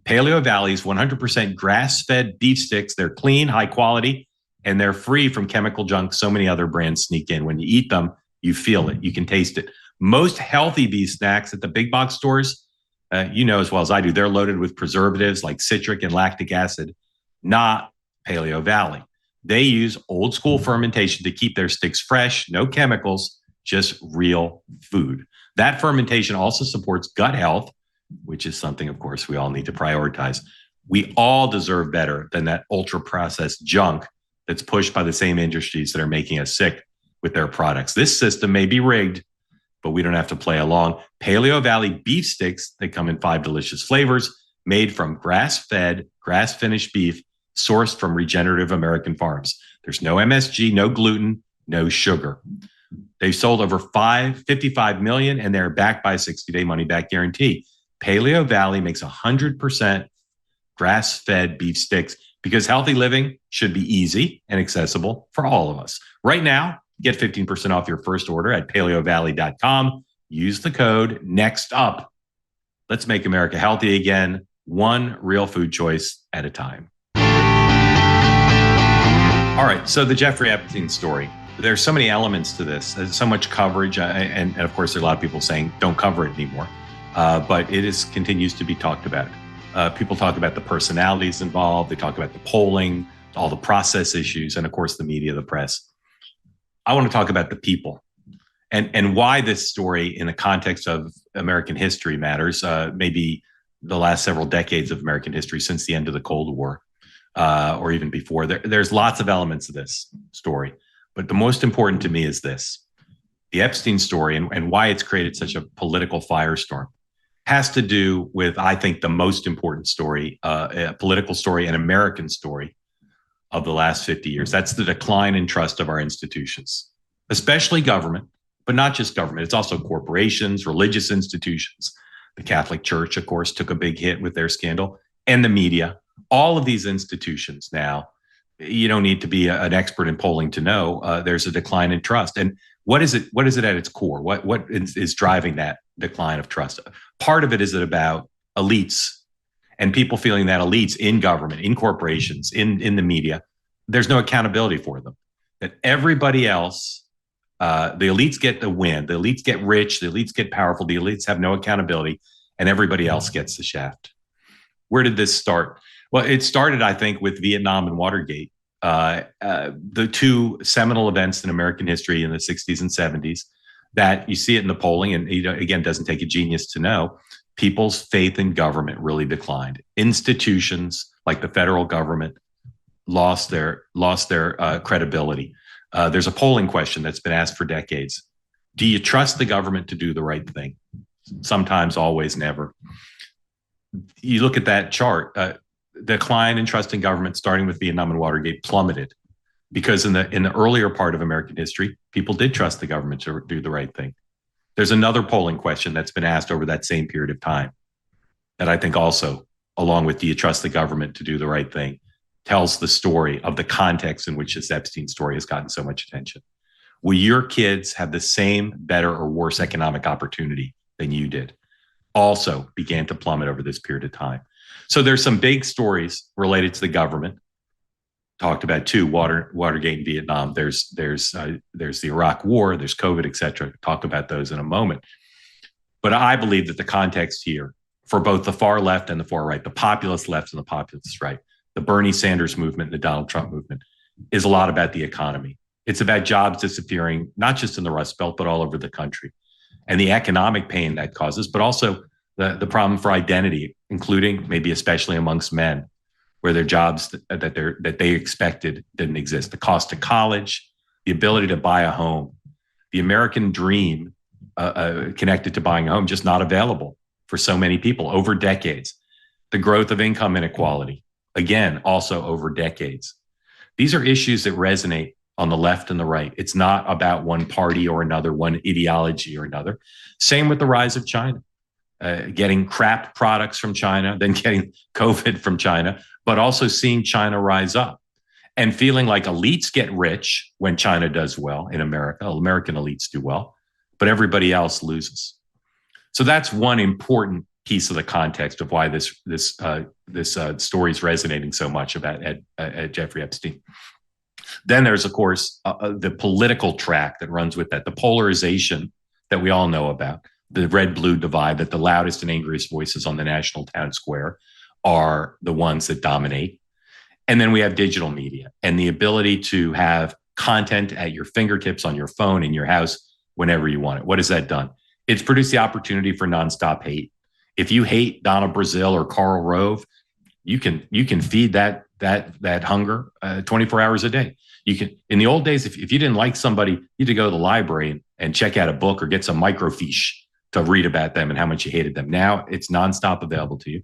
S1: Paleo Valley's 100% grass-fed beef sticks, they're clean, high quality, and they're free from chemical junk so many other brands sneak in. When you eat them, you feel it, you can taste it. Most healthy beef snacks at the big box stores, as well as I do, they're loaded with preservatives like citric and lactic acid, not Paleo Valley. They use old school fermentation to keep their sticks fresh, no chemicals, just real food. That fermentation also supports gut health, which is something, of course, we all need to prioritize. We all deserve better than that ultra processed junk that's pushed by the same industries that are making us sick with their products. This system may be rigged, but we don't have to play along. Paleo Valley beef sticks, they come in 5 delicious flavors, made from grass-fed, grass-finished beef, sourced from regenerative American farms. There's no MSG, no gluten, no sugar. They've sold over 55 million, and they're backed by a 60-day money-back guarantee. Paleo Valley makes 100% grass-fed beef sticks because healthy living should be easy and accessible for all of us. Right now, get 15% off your first order at paleovalley.com. Use the code NEXTUP. Let's make America healthy again, one real food choice at a time. All right, so the Jeffrey Epstein story. There's so many elements to this. There's so much coverage, and of course, there are a lot of people saying don't cover it anymore. But it continues to be talked about. People talk about the personalities involved. They talk about the polling, all the process issues, and of course, the media, the press. I want to talk about the people and why this story in the context of American history matters, maybe the last several decades of American history since the end of the Cold War. Or even before. There's lots of elements of this story. But the most important to me is this. The Epstein story and why it's created such a political firestorm has to do with, I think, the most important story, a political story, an American story of the last 50 years. That's the decline in trust of our institutions, especially government, but not just government. It's also corporations, religious institutions. The Catholic Church, of course, took a big hit with their scandal, and the media. All of these institutions now, you don't need to be an expert in polling to know there's a decline in trust. And what is it at its core? What is driving that decline of trust? Part of it is about elites and people feeling that elites in government, in corporations, in the media, there's no accountability for them. That everybody else, the elites get the win, the elites get rich, the elites get powerful, the elites have no accountability, and everybody else gets the shaft. Where did this start? Well, it started, I think, with Vietnam and Watergate, the two seminal events in American history in the 60s and 70s that you see it in the polling. And, again, it doesn't take a genius to know people's faith in government really declined. Institutions like the federal government lost their credibility. There's a polling question that's been asked for decades. Do you trust the government to do the right thing? Sometimes, always, never. You look at that chart, decline in trust in government, starting with Vietnam and Watergate, plummeted because in the earlier part of American history, people did trust the government to do the right thing. There's another polling question that's been asked over that same period of time that I think also, along with do you trust the government to do the right thing, tells the story of the context in which this Epstein story has gotten so much attention. Will your kids have the same, better, or worse economic opportunity than you did? Also began to plummet over this period of time. So there's some big stories related to the government. Talked about two, Watergate and Vietnam. There's the Iraq War, there's COVID, et cetera. Talk about those in a moment. But I believe that the context here for both the far left and the far right, the populist left and the populist right, the Bernie Sanders movement and the Donald Trump movement, is a lot about the economy. It's about jobs disappearing, not just in the Rust Belt, but all over the country, and the economic pain that causes, but also the problem for identity, including maybe especially amongst men, where their jobs that they expected didn't exist. The cost of college, the ability to buy a home, the American dream connected to buying a home, just not available for so many people over decades. The growth of income inequality, again, also over decades. These are issues that resonate on the left and the right. It's not about one party or another, one ideology or another. Same with the rise of China, getting crap products from China, then getting COVID from China, but also seeing China rise up and feeling like elites get rich when China does well in America. American elites do well, but everybody else loses. So that's one important piece of the context of why this story is resonating so much about Jeffrey Epstein. Then there's, of course, the political track that runs with that, the polarization that we all know about, the red-blue divide, that the loudest and angriest voices on the national town square are the ones that dominate. And then we have digital media and the ability to have content at your fingertips on your phone in your house whenever you want it. What has that done? It's produced the opportunity for nonstop hate. If you hate Donald Brazil or Karl Rove, you can feed that hunger 24 hours a day. You can. In the old days, if you didn't like somebody, you had to go to the library and check out a book or get some microfiche to read about them and how much you hated them. Now it's nonstop available to you.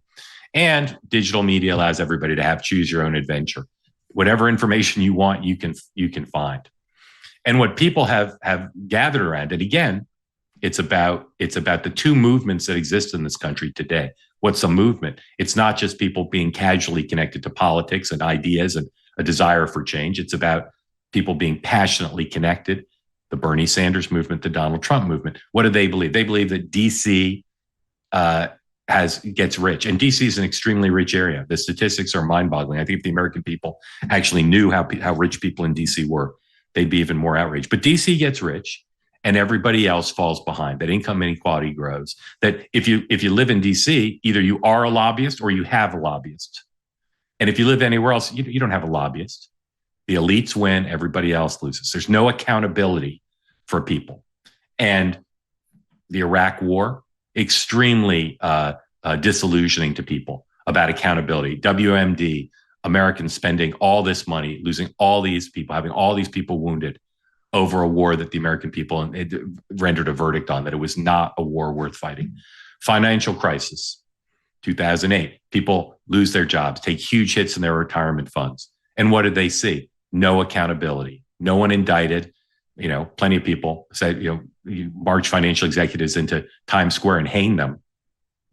S1: And digital media allows everybody to have choose your own adventure. Whatever information you want, you can find. And what people have gathered around, and again, it's about the two movements that exist in this country today. What's a movement? It's not just people being casually connected to politics and ideas and a desire for change. It's about people being passionately connected. The Bernie Sanders movement, the Donald Trump movement. What do they believe? They believe that DC gets rich, and DC is an extremely rich area. The statistics are mind-boggling. I think if the American people actually knew how rich people in DC were, they'd be even more outraged. But DC gets rich, and everybody else falls behind. That income inequality grows. That if you live in DC, either you are a lobbyist or you have a lobbyist. And if you live anywhere else, you don't have a lobbyist. The elites win, everybody else loses. There's no accountability for people. And the Iraq War, extremely disillusioning to people about accountability. WMD, Americans spending all this money, losing all these people, having all these people wounded over a war that the American people rendered a verdict on, that it was not a war worth fighting. Financial crisis, 2008. People lose their jobs, take huge hits in their retirement funds. And what did they see? No accountability. No one indicted. Plenty of people said, you march financial executives into Times Square and hang them,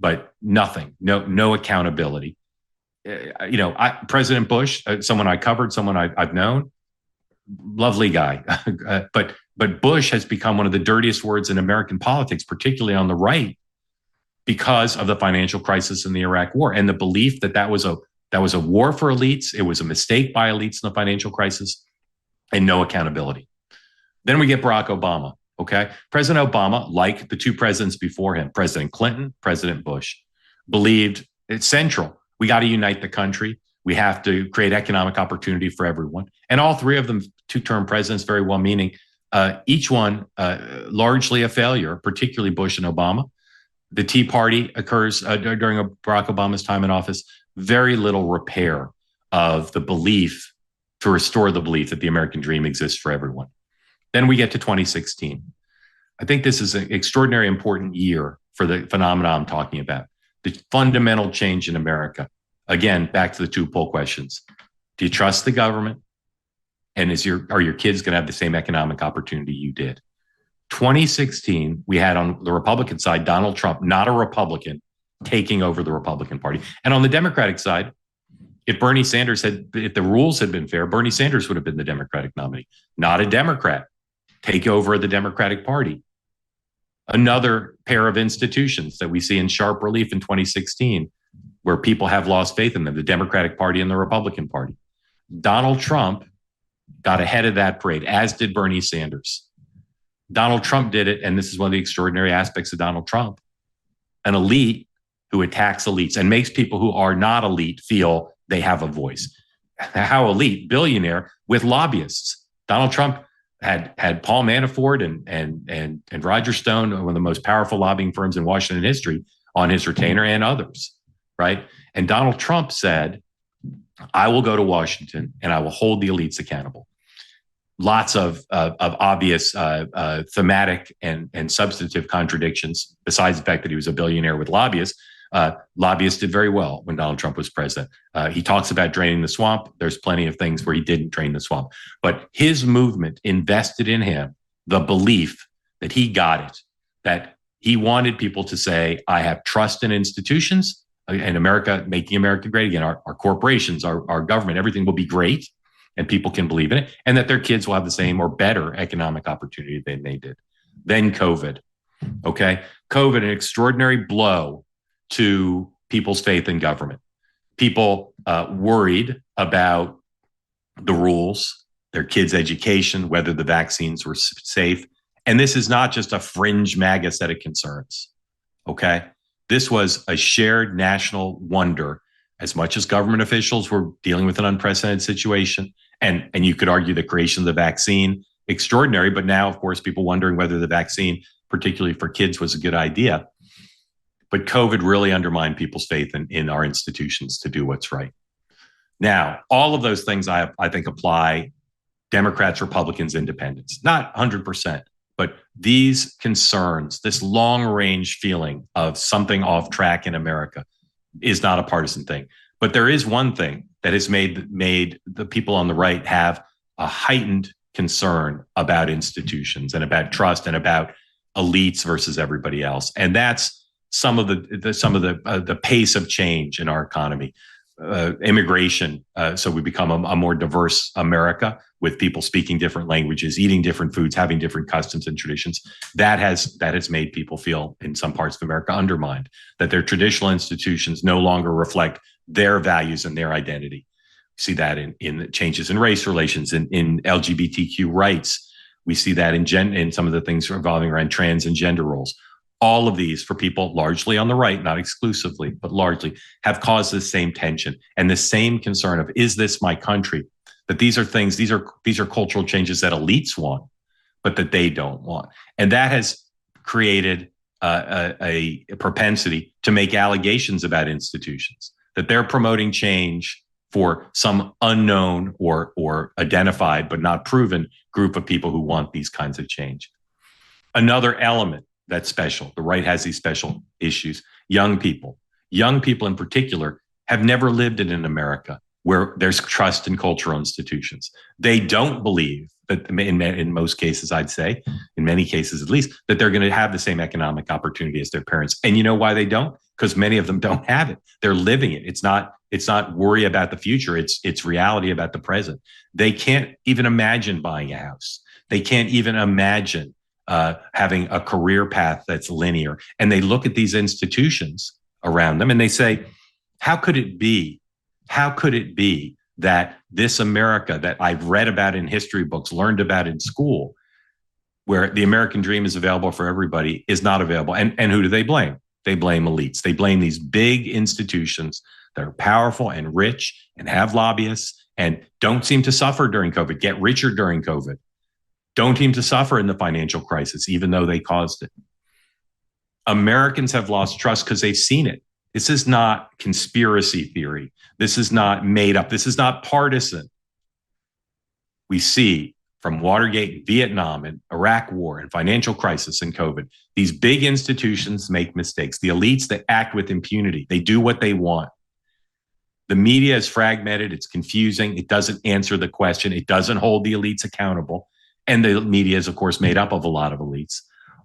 S1: but nothing, no accountability. President Bush, someone I covered, someone I've known, lovely guy, but Bush has become one of the dirtiest words in American politics, particularly on the right, because of the financial crisis in the Iraq War and the belief that was a war for elites. It was a mistake by elites in the financial crisis, and no accountability. Then we get Barack Obama. Okay. President Obama, like the two presidents before him, President Clinton, President Bush, believed it's central. We got to unite the country. We have to create economic opportunity for everyone. And all three of them, two-term presidents, very well-meaning, each one largely a failure, particularly Bush and Obama. The Tea Party occurs during Barack Obama's time in office. Very little repair of the belief, to restore the belief that the American dream exists for everyone. Then we get to 2016. I think this is an extraordinary important year for the phenomenon I'm talking about. The fundamental change in America. Again, back to the two poll questions. Do you trust the government? And are your kids going to have the same economic opportunity you did? 2016, we had on the Republican side, Donald Trump, not a Republican, taking over the Republican Party. And on the Democratic side, if the rules had been fair, Bernie Sanders would have been the Democratic nominee, not a Democrat. Take over the Democratic Party. Another pair of institutions that we see in sharp relief in 2016, where people have lost faith in them, the Democratic Party and the Republican Party. Donald Trump got ahead of that parade, as did Bernie Sanders. Donald Trump did it, and this is one of the extraordinary aspects of Donald Trump. an elite who attacks elites and makes people who are not elite feel they have a voice. How elite? Billionaire with lobbyists. Donald Trump had Paul Manafort and Roger Stone, one of the most powerful lobbying firms in Washington history, on his retainer, and others, right? And Donald Trump said, I will go to Washington and I will hold the elites accountable. Lots of obvious thematic and substantive contradictions, besides the fact that he was a billionaire with lobbyists. Lobbyists did very well when Donald Trump was president. He talks about draining the swamp. There's plenty of things where he didn't drain the swamp. But his movement invested in him the belief that he got it, that he wanted people to say, I have trust in institutions and America, making America great again. Our corporations, our government, everything will be great and people can believe in it, and that their kids will have the same or better economic opportunity than they did. Then COVID, okay? COVID, an extraordinary blow to people's faith in government. People worried about the rules, their kids' education, whether the vaccines were safe. And this is not just a fringe MAGA set of concerns, okay? This was a shared national wonder, as much as government officials were dealing with an unprecedented situation. And you could argue the creation of the vaccine, extraordinary, but now, of course, people wondering whether the vaccine, particularly for kids, was a good idea. But COVID really undermined people's faith in our institutions to do what's right. Now, all of those things I think apply Democrats, Republicans, Independents, not 100%, but these concerns, this long range feeling of something off track in America is not a partisan thing. But there is one thing that has made the people on the right have a heightened concern about institutions and about trust and about elites versus everybody else. And that's some of the pace of change in our economy, immigration. So we become a more diverse America with people speaking different languages, eating different foods, having different customs and traditions. That has made people feel in some parts of America undermined, that their traditional institutions no longer reflect their values and their identity. We see that in changes in race relations, in LGBTQ rights. We see that in some of the things revolving around trans and gender roles. All of these, for people largely on the right, not exclusively, but largely, have caused the same tension and the same concern of, is this my country? That these are cultural changes that elites want, but that they don't want. And that has created a propensity to make allegations about institutions, that they're promoting change for some unknown or identified but not proven group of people who want these kinds of change. Another element that's special, the right has these special issues. Young people in particular, have never lived in an America where there's trust in cultural institutions. They don't believe that, in most cases, I'd say, in many cases at least, that they're going to have the same economic opportunity as their parents. And you know why they don't? Because many of them don't have it. They're living it. It's not worry about the future. It's reality about the present. They can't even imagine buying a house. They can't even imagine having a career path that's linear. And they look at these institutions around them and they say, how could it be that this America that I've read about in history books, learned about in school, where the American dream is available for everybody, is not available? And who do they blame? They blame elites. They blame these big institutions that are powerful and rich and have lobbyists and don't seem to suffer during COVID, get richer during COVID, don't seem to suffer in the financial crisis, even though they caused it. Americans have lost trust because they've seen it. This is not conspiracy theory. This is not made up. This is not partisan. We see from Watergate, Vietnam, and Iraq War, and financial crisis and COVID, these big institutions make mistakes. The elites that act with impunity, they do what they want. The media is fragmented. It's confusing. It doesn't answer the question. It doesn't hold the elites accountable. And the media is, of course, made up of a lot of elites.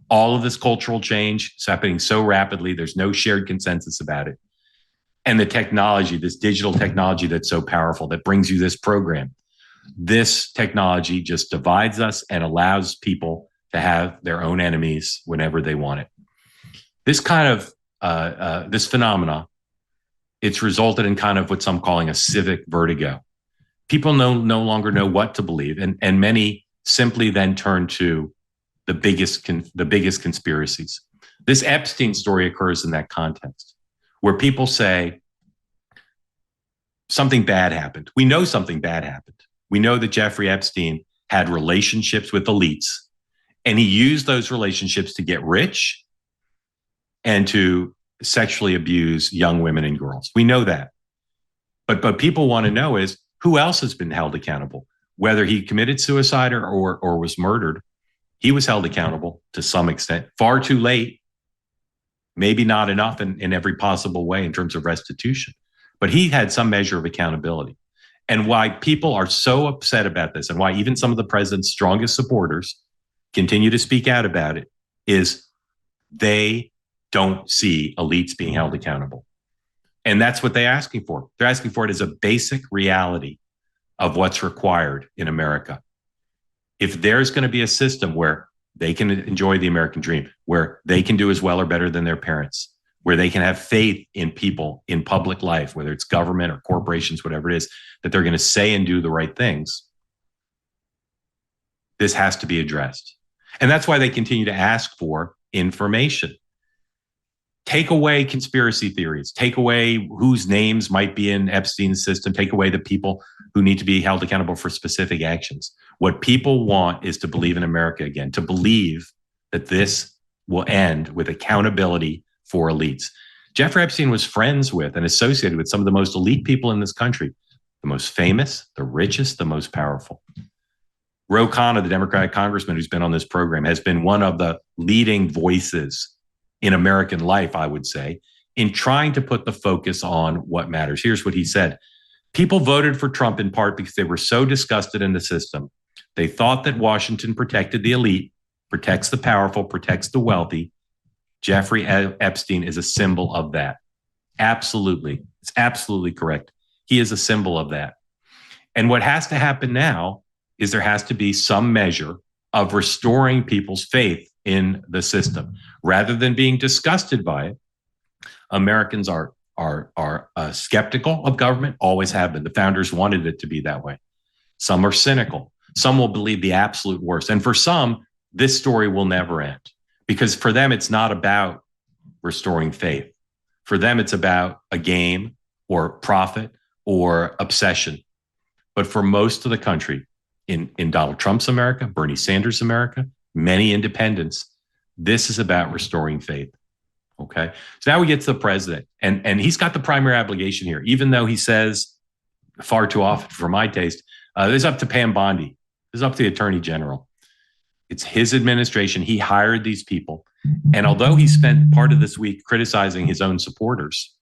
S1: All of this cultural change is happening so rapidly. There's no shared consensus about it. And the technology, this digital technology that's so powerful, that brings you this program, this technology just divides us and allows people to have their own enemies whenever they want it. This kind of, this phenomena, it's resulted in kind of what some calling a civic vertigo. People no longer know what to believe. And many simply then turn to the biggest conspiracies. This Epstein story occurs in that context where people say something bad happened. We know something bad happened. We know that Jeffrey Epstein had relationships with elites, and he used those relationships to get rich and to sexually abuse young women and girls. We know that. But people want to know is who else has been held accountable? Whether he committed suicide or was murdered, he was held accountable to some extent. Far too late, maybe not enough in every possible way in terms of restitution. But he had some measure of accountability. And why people are so upset about this and why even some of the president's strongest supporters continue to speak out about it is they don't see elites being held accountable. And that's what they're asking for. They're asking for it as a basic reality of what's required in America. If there's going to be a system where they can enjoy the American dream, where they can do as well or better than their parents, where they can have faith in people in public life, whether it's government or corporations, whatever it is, that they're going to say and do the right things, this has to be addressed. And that's why they continue to ask for information. Take away conspiracy theories, take away whose names might be in Epstein's system, take away the people who need to be held accountable for specific actions. What people want is to believe in America again, to believe that this will end with accountability for elites. Jeffrey Epstein was friends with and associated with some of the most elite people in this country, the most famous, the richest, the most powerful. Ro Khanna, the Democratic congressman who's been on this program, has been one of the leading voices in American life, I would say, in trying to put the focus on what matters. Here's what he said. People voted for Trump in part because they were so disgusted in the system. They thought that Washington protected the elite, protects the powerful, protects the wealthy. Jeffrey Epstein is a symbol of that. Absolutely. It's absolutely correct. He is a symbol of that. And what has to happen now is there has to be some measure of restoring people's faith in the system. Rather than being disgusted by it, Americans are skeptical of government, always have been. The founders wanted it to be that way. Some are cynical. Some will believe the absolute worst. And for some, this story will never end because for them, it's not about restoring faith. For them, it's about a game or profit or obsession. But for most of the country, in Donald Trump's America, Bernie Sanders' America, many independents, this is about restoring faith. Okay. So now we get to the president, and he's got the primary obligation here, even though he says far too often, for my taste, this is up to Pam Bondi. This is up to the Attorney General. It's his administration. He hired these people. And although he spent part of this week criticizing his own supporters,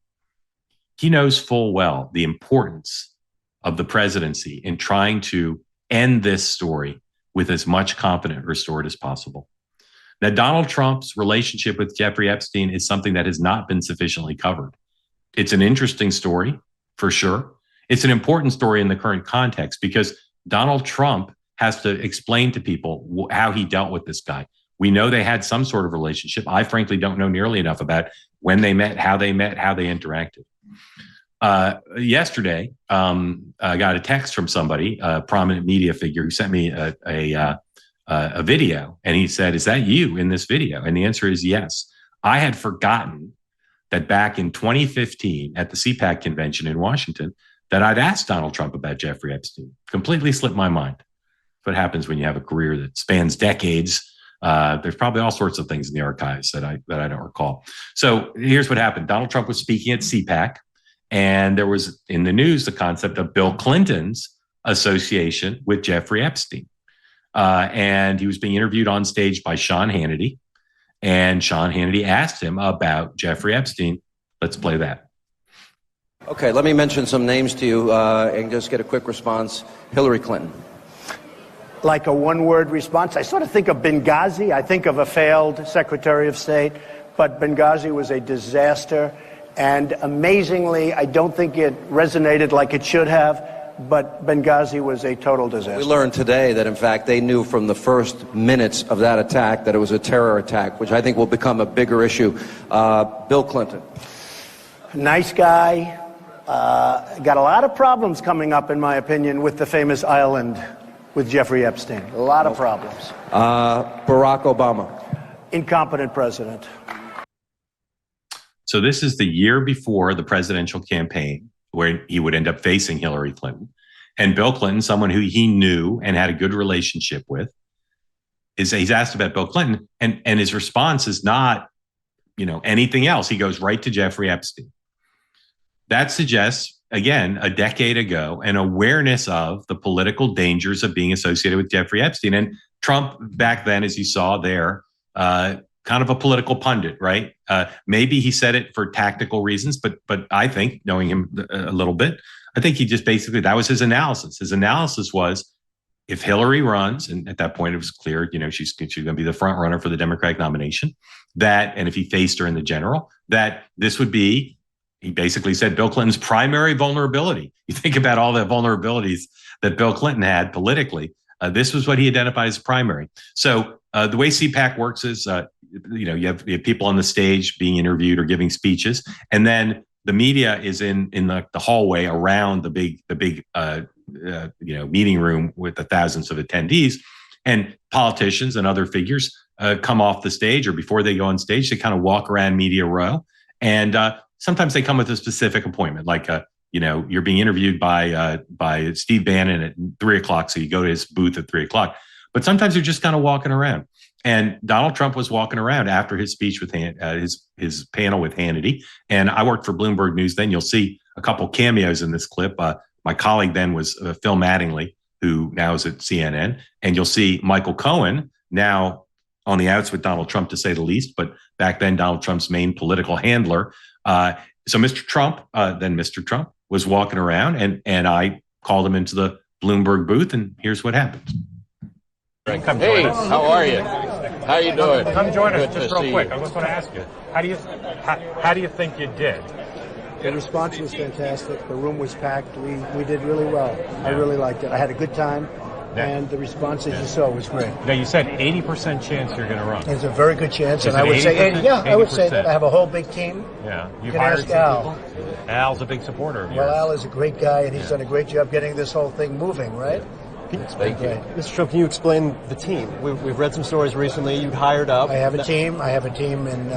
S1: he knows full well the importance of the presidency in trying to end this story with as much confidence restored as possible. Now, Donald Trump's relationship with Jeffrey Epstein is something that has not been sufficiently covered. It's an interesting story, for sure. It's an important story in the current context because Donald Trump has to explain to people how he dealt with this guy. We know they had some sort of relationship. I frankly don't know nearly enough about when they met, how they interacted. Yesterday, I got a text from somebody, a prominent media figure, who sent me a video, and he said, "Is that you in this video?" And the answer is yes. I had forgotten that back in 2015 at the CPAC convention in Washington, that I'd asked Donald Trump about Jeffrey Epstein. Completely slipped my mind. That's what happens when you have a career that spans decades. There's probably all sorts of things in the archives that I don't recall. So here's what happened. Donald Trump was speaking at CPAC, and there was in the news the concept of Bill Clinton's association with Jeffrey Epstein. And he was being interviewed on stage by Sean Hannity. And Sean Hannity asked him about Jeffrey Epstein. Let's play that.
S3: Okay, let me mention some names to you and just get a quick response. Hillary Clinton.
S4: Like a one-word response, I sort of think of Benghazi. I think of a failed Secretary of State, but Benghazi was a disaster. And amazingly, I don't think it resonated like it should have, but Benghazi was a total disaster.
S3: We learned today that, in fact, they knew from the first minutes of that attack that it was a terror attack, which I think will become a bigger issue. Bill Clinton.
S4: Nice guy. Got a lot of problems coming up, in my opinion, with the famous island with Jeffrey Epstein. A lot of problems.
S3: Barack Obama.
S4: Incompetent president.
S1: So this is the year before the presidential campaign where he would end up facing Hillary Clinton. And Bill Clinton, someone who he knew and had a good relationship with, he's asked about Bill Clinton, and his response is not, anything else. He goes right to Jeffrey Epstein. That suggests, again, a decade ago, an awareness of the political dangers of being associated with Jeffrey Epstein. And Trump back then, as you saw there, kind of a political pundit, right? Maybe he said it for tactical reasons, but I think, knowing him a little bit, I think he just basically, that was his analysis. His analysis was, if Hillary runs, and at that point it was clear, she's going to be the front runner for the Democratic nomination, and if he faced her in the general, that this would be, he basically said, Bill Clinton's primary vulnerability. You think about all the vulnerabilities that Bill Clinton had politically. This was what he identified as primary. So the way CPAC works is, you have people on the stage being interviewed or giving speeches, and then the media is in the hallway around the big meeting room with the thousands of attendees, and politicians and other figures come off the stage, or before they go on stage, they kind of walk around media row, and sometimes they come with a specific appointment, like you're being interviewed by Steve Bannon at 3:00, so you go to his booth at 3:00. But sometimes they're just kind of walking around. And Donald Trump was walking around after his speech with his panel with Hannity. And I worked for Bloomberg News then. You'll see a couple cameos in this clip. My colleague then was Phil Mattingly, who now is at CNN. And you'll see Michael Cohen, now on the outs with Donald Trump, to say the least, but back then Donald Trump's main political handler. So Mr. Trump was walking around, and I called him into the Bloomberg booth, and here's what happened.
S5: Hey, how are you? How you doing?
S6: Come join us.
S5: Good
S6: just real quick. I just want to ask you, how do you think you did?
S4: The response was fantastic. The room was packed. We did really well. I really liked it. I had a good time, and the response, as you saw, was great.
S6: Now, you said 80% chance you're going to run.
S4: There's a very good chance,
S6: Is
S4: and I would
S6: 80%?
S4: say, I would say
S6: 80%.
S4: that. I have a whole big team.
S6: Yeah.
S4: You can ask Al.
S6: Al's a big supporter of yours.
S4: Well, Al is a great guy, and he's done a great job getting this whole thing moving, right?
S5: Thank you.
S7: Mr. Trump, can you explain the team? We've read some stories recently. You hired up.
S4: I have a team. I have a team in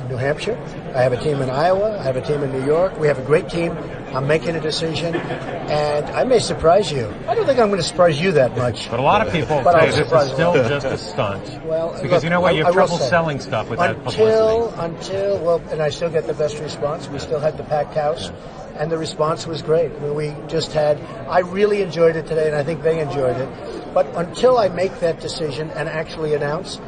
S4: New Hampshire. I have a team in Iowa. I have a team in New York. We have a great team. I'm making a decision, and I may surprise you. I don't think I'm going to surprise you that much.
S6: But a lot of people
S4: But
S6: say
S4: I'll
S6: this is
S4: surprise
S6: still
S4: them.
S6: just a stunt.
S4: Well,
S6: because
S4: look,
S6: you know what? You
S4: I
S6: have
S4: will
S6: trouble
S4: say,
S6: selling stuff without publicity.
S4: And I still get the best response. We still had the packed house. And the response was great. I really enjoyed it today, and I think they enjoyed it. But until I make that decision and actually announce,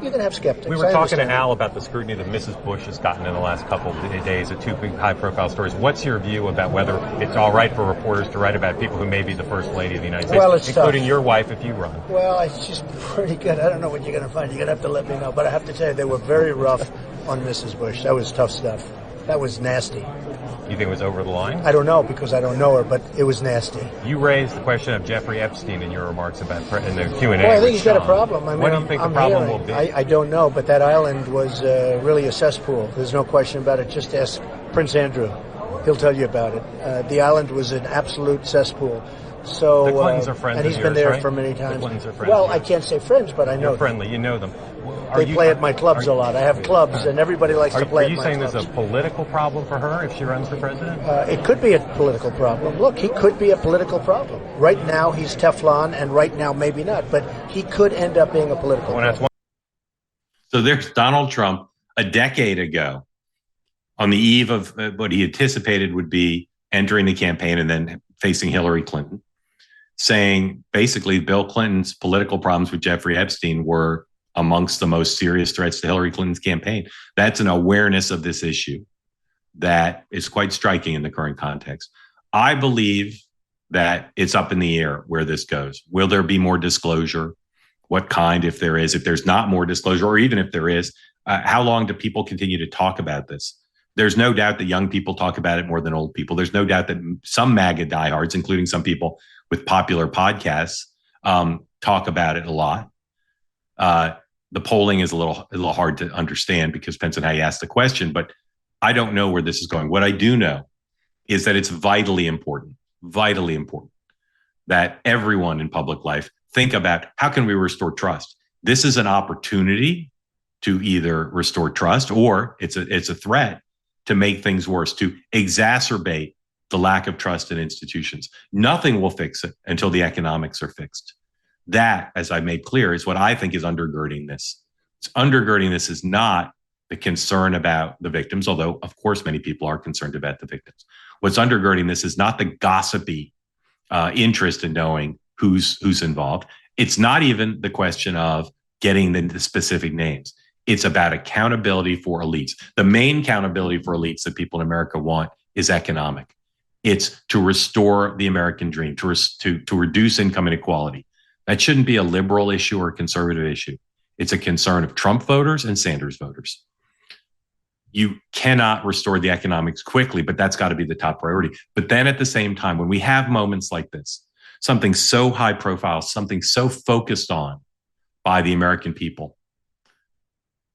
S4: you're going to have skeptics.
S6: We were talking to Al about the scrutiny that Mrs. Bush has gotten in the last couple of days at two big high-profile stories. What's your view about whether it's all right for reporters to write about people who may be the First Lady of the United States,
S4: well, it's
S6: including
S4: tough.
S6: Your wife if you run?
S4: Well, she's pretty good. I don't know what you're going to find. You're going to have to let me know. But I have to tell you, they were very rough on Mrs. Bush. That was tough stuff. That was nasty.
S6: You think it was over the line?
S4: I don't know, because I don't know her, but it was nasty.
S6: You raised the question of Jeffrey Epstein in your remarks about in the Q&A.
S4: Well, I think he's got a problem. I mean,
S6: what do you think the problem will be?
S4: I don't know, but that island was really a cesspool. There's no question about it. Just ask Prince Andrew. He'll tell you about it. The island was an absolute cesspool. So,
S6: the Clintons are friends
S4: and he's
S6: of
S4: been
S6: yours,
S4: there
S6: right?
S4: for many times.
S6: The Clintons are friends
S4: well,
S6: of
S4: I
S6: yours.
S4: can't say friends, but I know
S6: You're friendly. You know them.
S4: they play at my clubs a lot. I have clubs, and everybody likes to play
S6: Are
S4: at
S6: you
S4: my
S6: saying
S4: clubs.
S6: there's a political problem for her if she runs for president?
S4: It could be a political problem. Look, he could be a political problem. Right now, he's Teflon, and right now, maybe not. But he could end up being a political problem.
S1: So there's Donald Trump a decade ago, on the eve of what he anticipated would be entering the campaign and then facing Hillary Clinton, saying basically Bill Clinton's political problems with Jeffrey Epstein were amongst the most serious threats to Hillary Clinton's campaign. That's an awareness of this issue that is quite striking in the current context. I believe that it's up in the air where this goes. Will there be more disclosure? What kind, if there is? If there's not more disclosure, or even if there is, how long do people continue to talk about this? There's no doubt that young people talk about it more than old people. There's no doubt that some MAGA diehards, including some people with popular podcasts, talk about it a lot. The polling is a little hard to understand because it depends on how you ask the question, but I don't know where this is going. What I do know is that it's vitally important that everyone in public life think about how can we restore trust. This is an opportunity to either restore trust or it's a threat to make things worse, to exacerbate the lack of trust in institutions. Nothing will fix it until the economics are fixed. That, as I made clear, is what I think is undergirding this. Undergirding this is not the concern about the victims, although, of course, many people are concerned about the victims. What's undergirding this is not the gossipy interest in knowing who's involved. It's not even the question of getting the specific names. It's about accountability for elites. The main accountability for elites that people in America want is economic. It's to restore the American dream, to reduce income inequality. That shouldn't be a liberal issue or a conservative issue. It's a concern of Trump voters and Sanders voters. You cannot restore the economics quickly, but that's got to be the top priority. But then at the same time, when we have moments like this, something so high profile, something so focused on by the American people,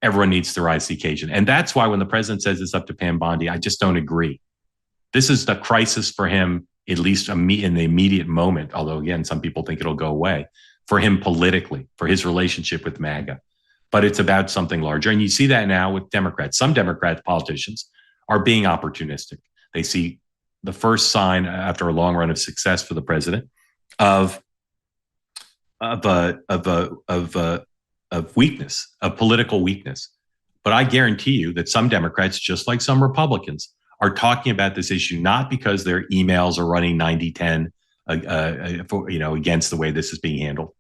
S1: everyone needs to rise to the occasion. And that's why when the president says it's up to Pam Bondi, I just don't agree. This is the crisis for him, at least in the immediate moment, although again, some people think it'll go away, for him politically, for his relationship with MAGA. But it's about something larger. And you see that now with Democrats. Some Democrat politicians are being opportunistic. They see the first sign after a long run of success for the president of weakness, of political weakness. But I guarantee you that some Democrats, just like some Republicans, are talking about this issue not because their emails are running 90-10 against the way this is being handled,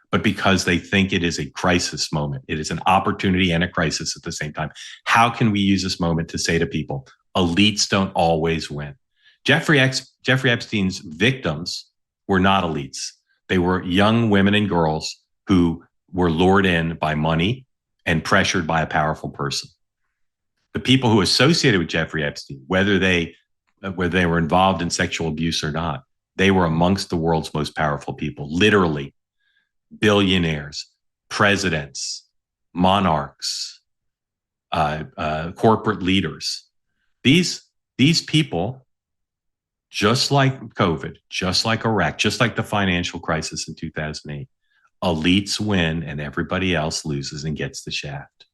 S1: but because they think it is a crisis moment. It is an opportunity and a crisis at the same time. How can we use this moment to say to people, elites don't always win? Jeffrey Epstein's victims were not elites. They were young women and girls who were lured in by money and pressured by a powerful person. The people who associated with Jeffrey Epstein, whether they were involved in sexual abuse or not, they were amongst the world's most powerful people, literally billionaires, presidents, monarchs, corporate leaders. These people, just like COVID, just like Iraq, just like the financial crisis in 2008, elites win and everybody else loses and gets the shaft.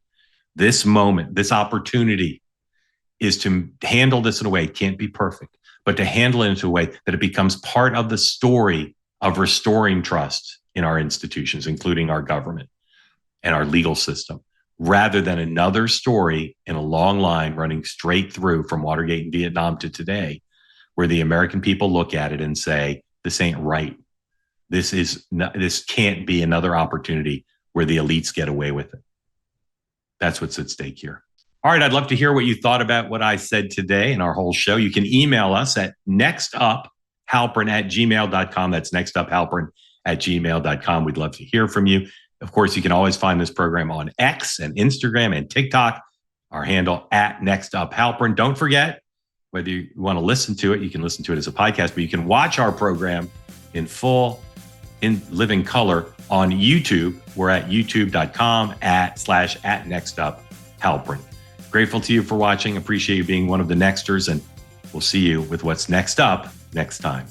S1: This moment, this opportunity is to handle this in a way, it can't be perfect, but to handle it in a way that it becomes part of the story of restoring trust in our institutions, including our government and our legal system, rather than another story in a long line running straight through from Watergate and Vietnam to today, where the American people look at it and say, this ain't right. This can't be another opportunity where the elites get away with it. That's what's at stake here. All right, I'd love to hear what you thought about what I said today in our whole show. You can email us at nextuphalperin@gmail.com. That's nextuphalperin@gmail.com. We'd love to hear from you. Of course, you can always find this program on X and Instagram and TikTok, our handle @nextuphalperin. Don't forget, whether you want to listen to it, you can listen to it as a podcast, but you can watch our program in full, in living color on YouTube. We're at youtube.com/@nextuphalperin. Grateful to you for watching. Appreciate you being one of the Nexters, and we'll see you with what's next up next time.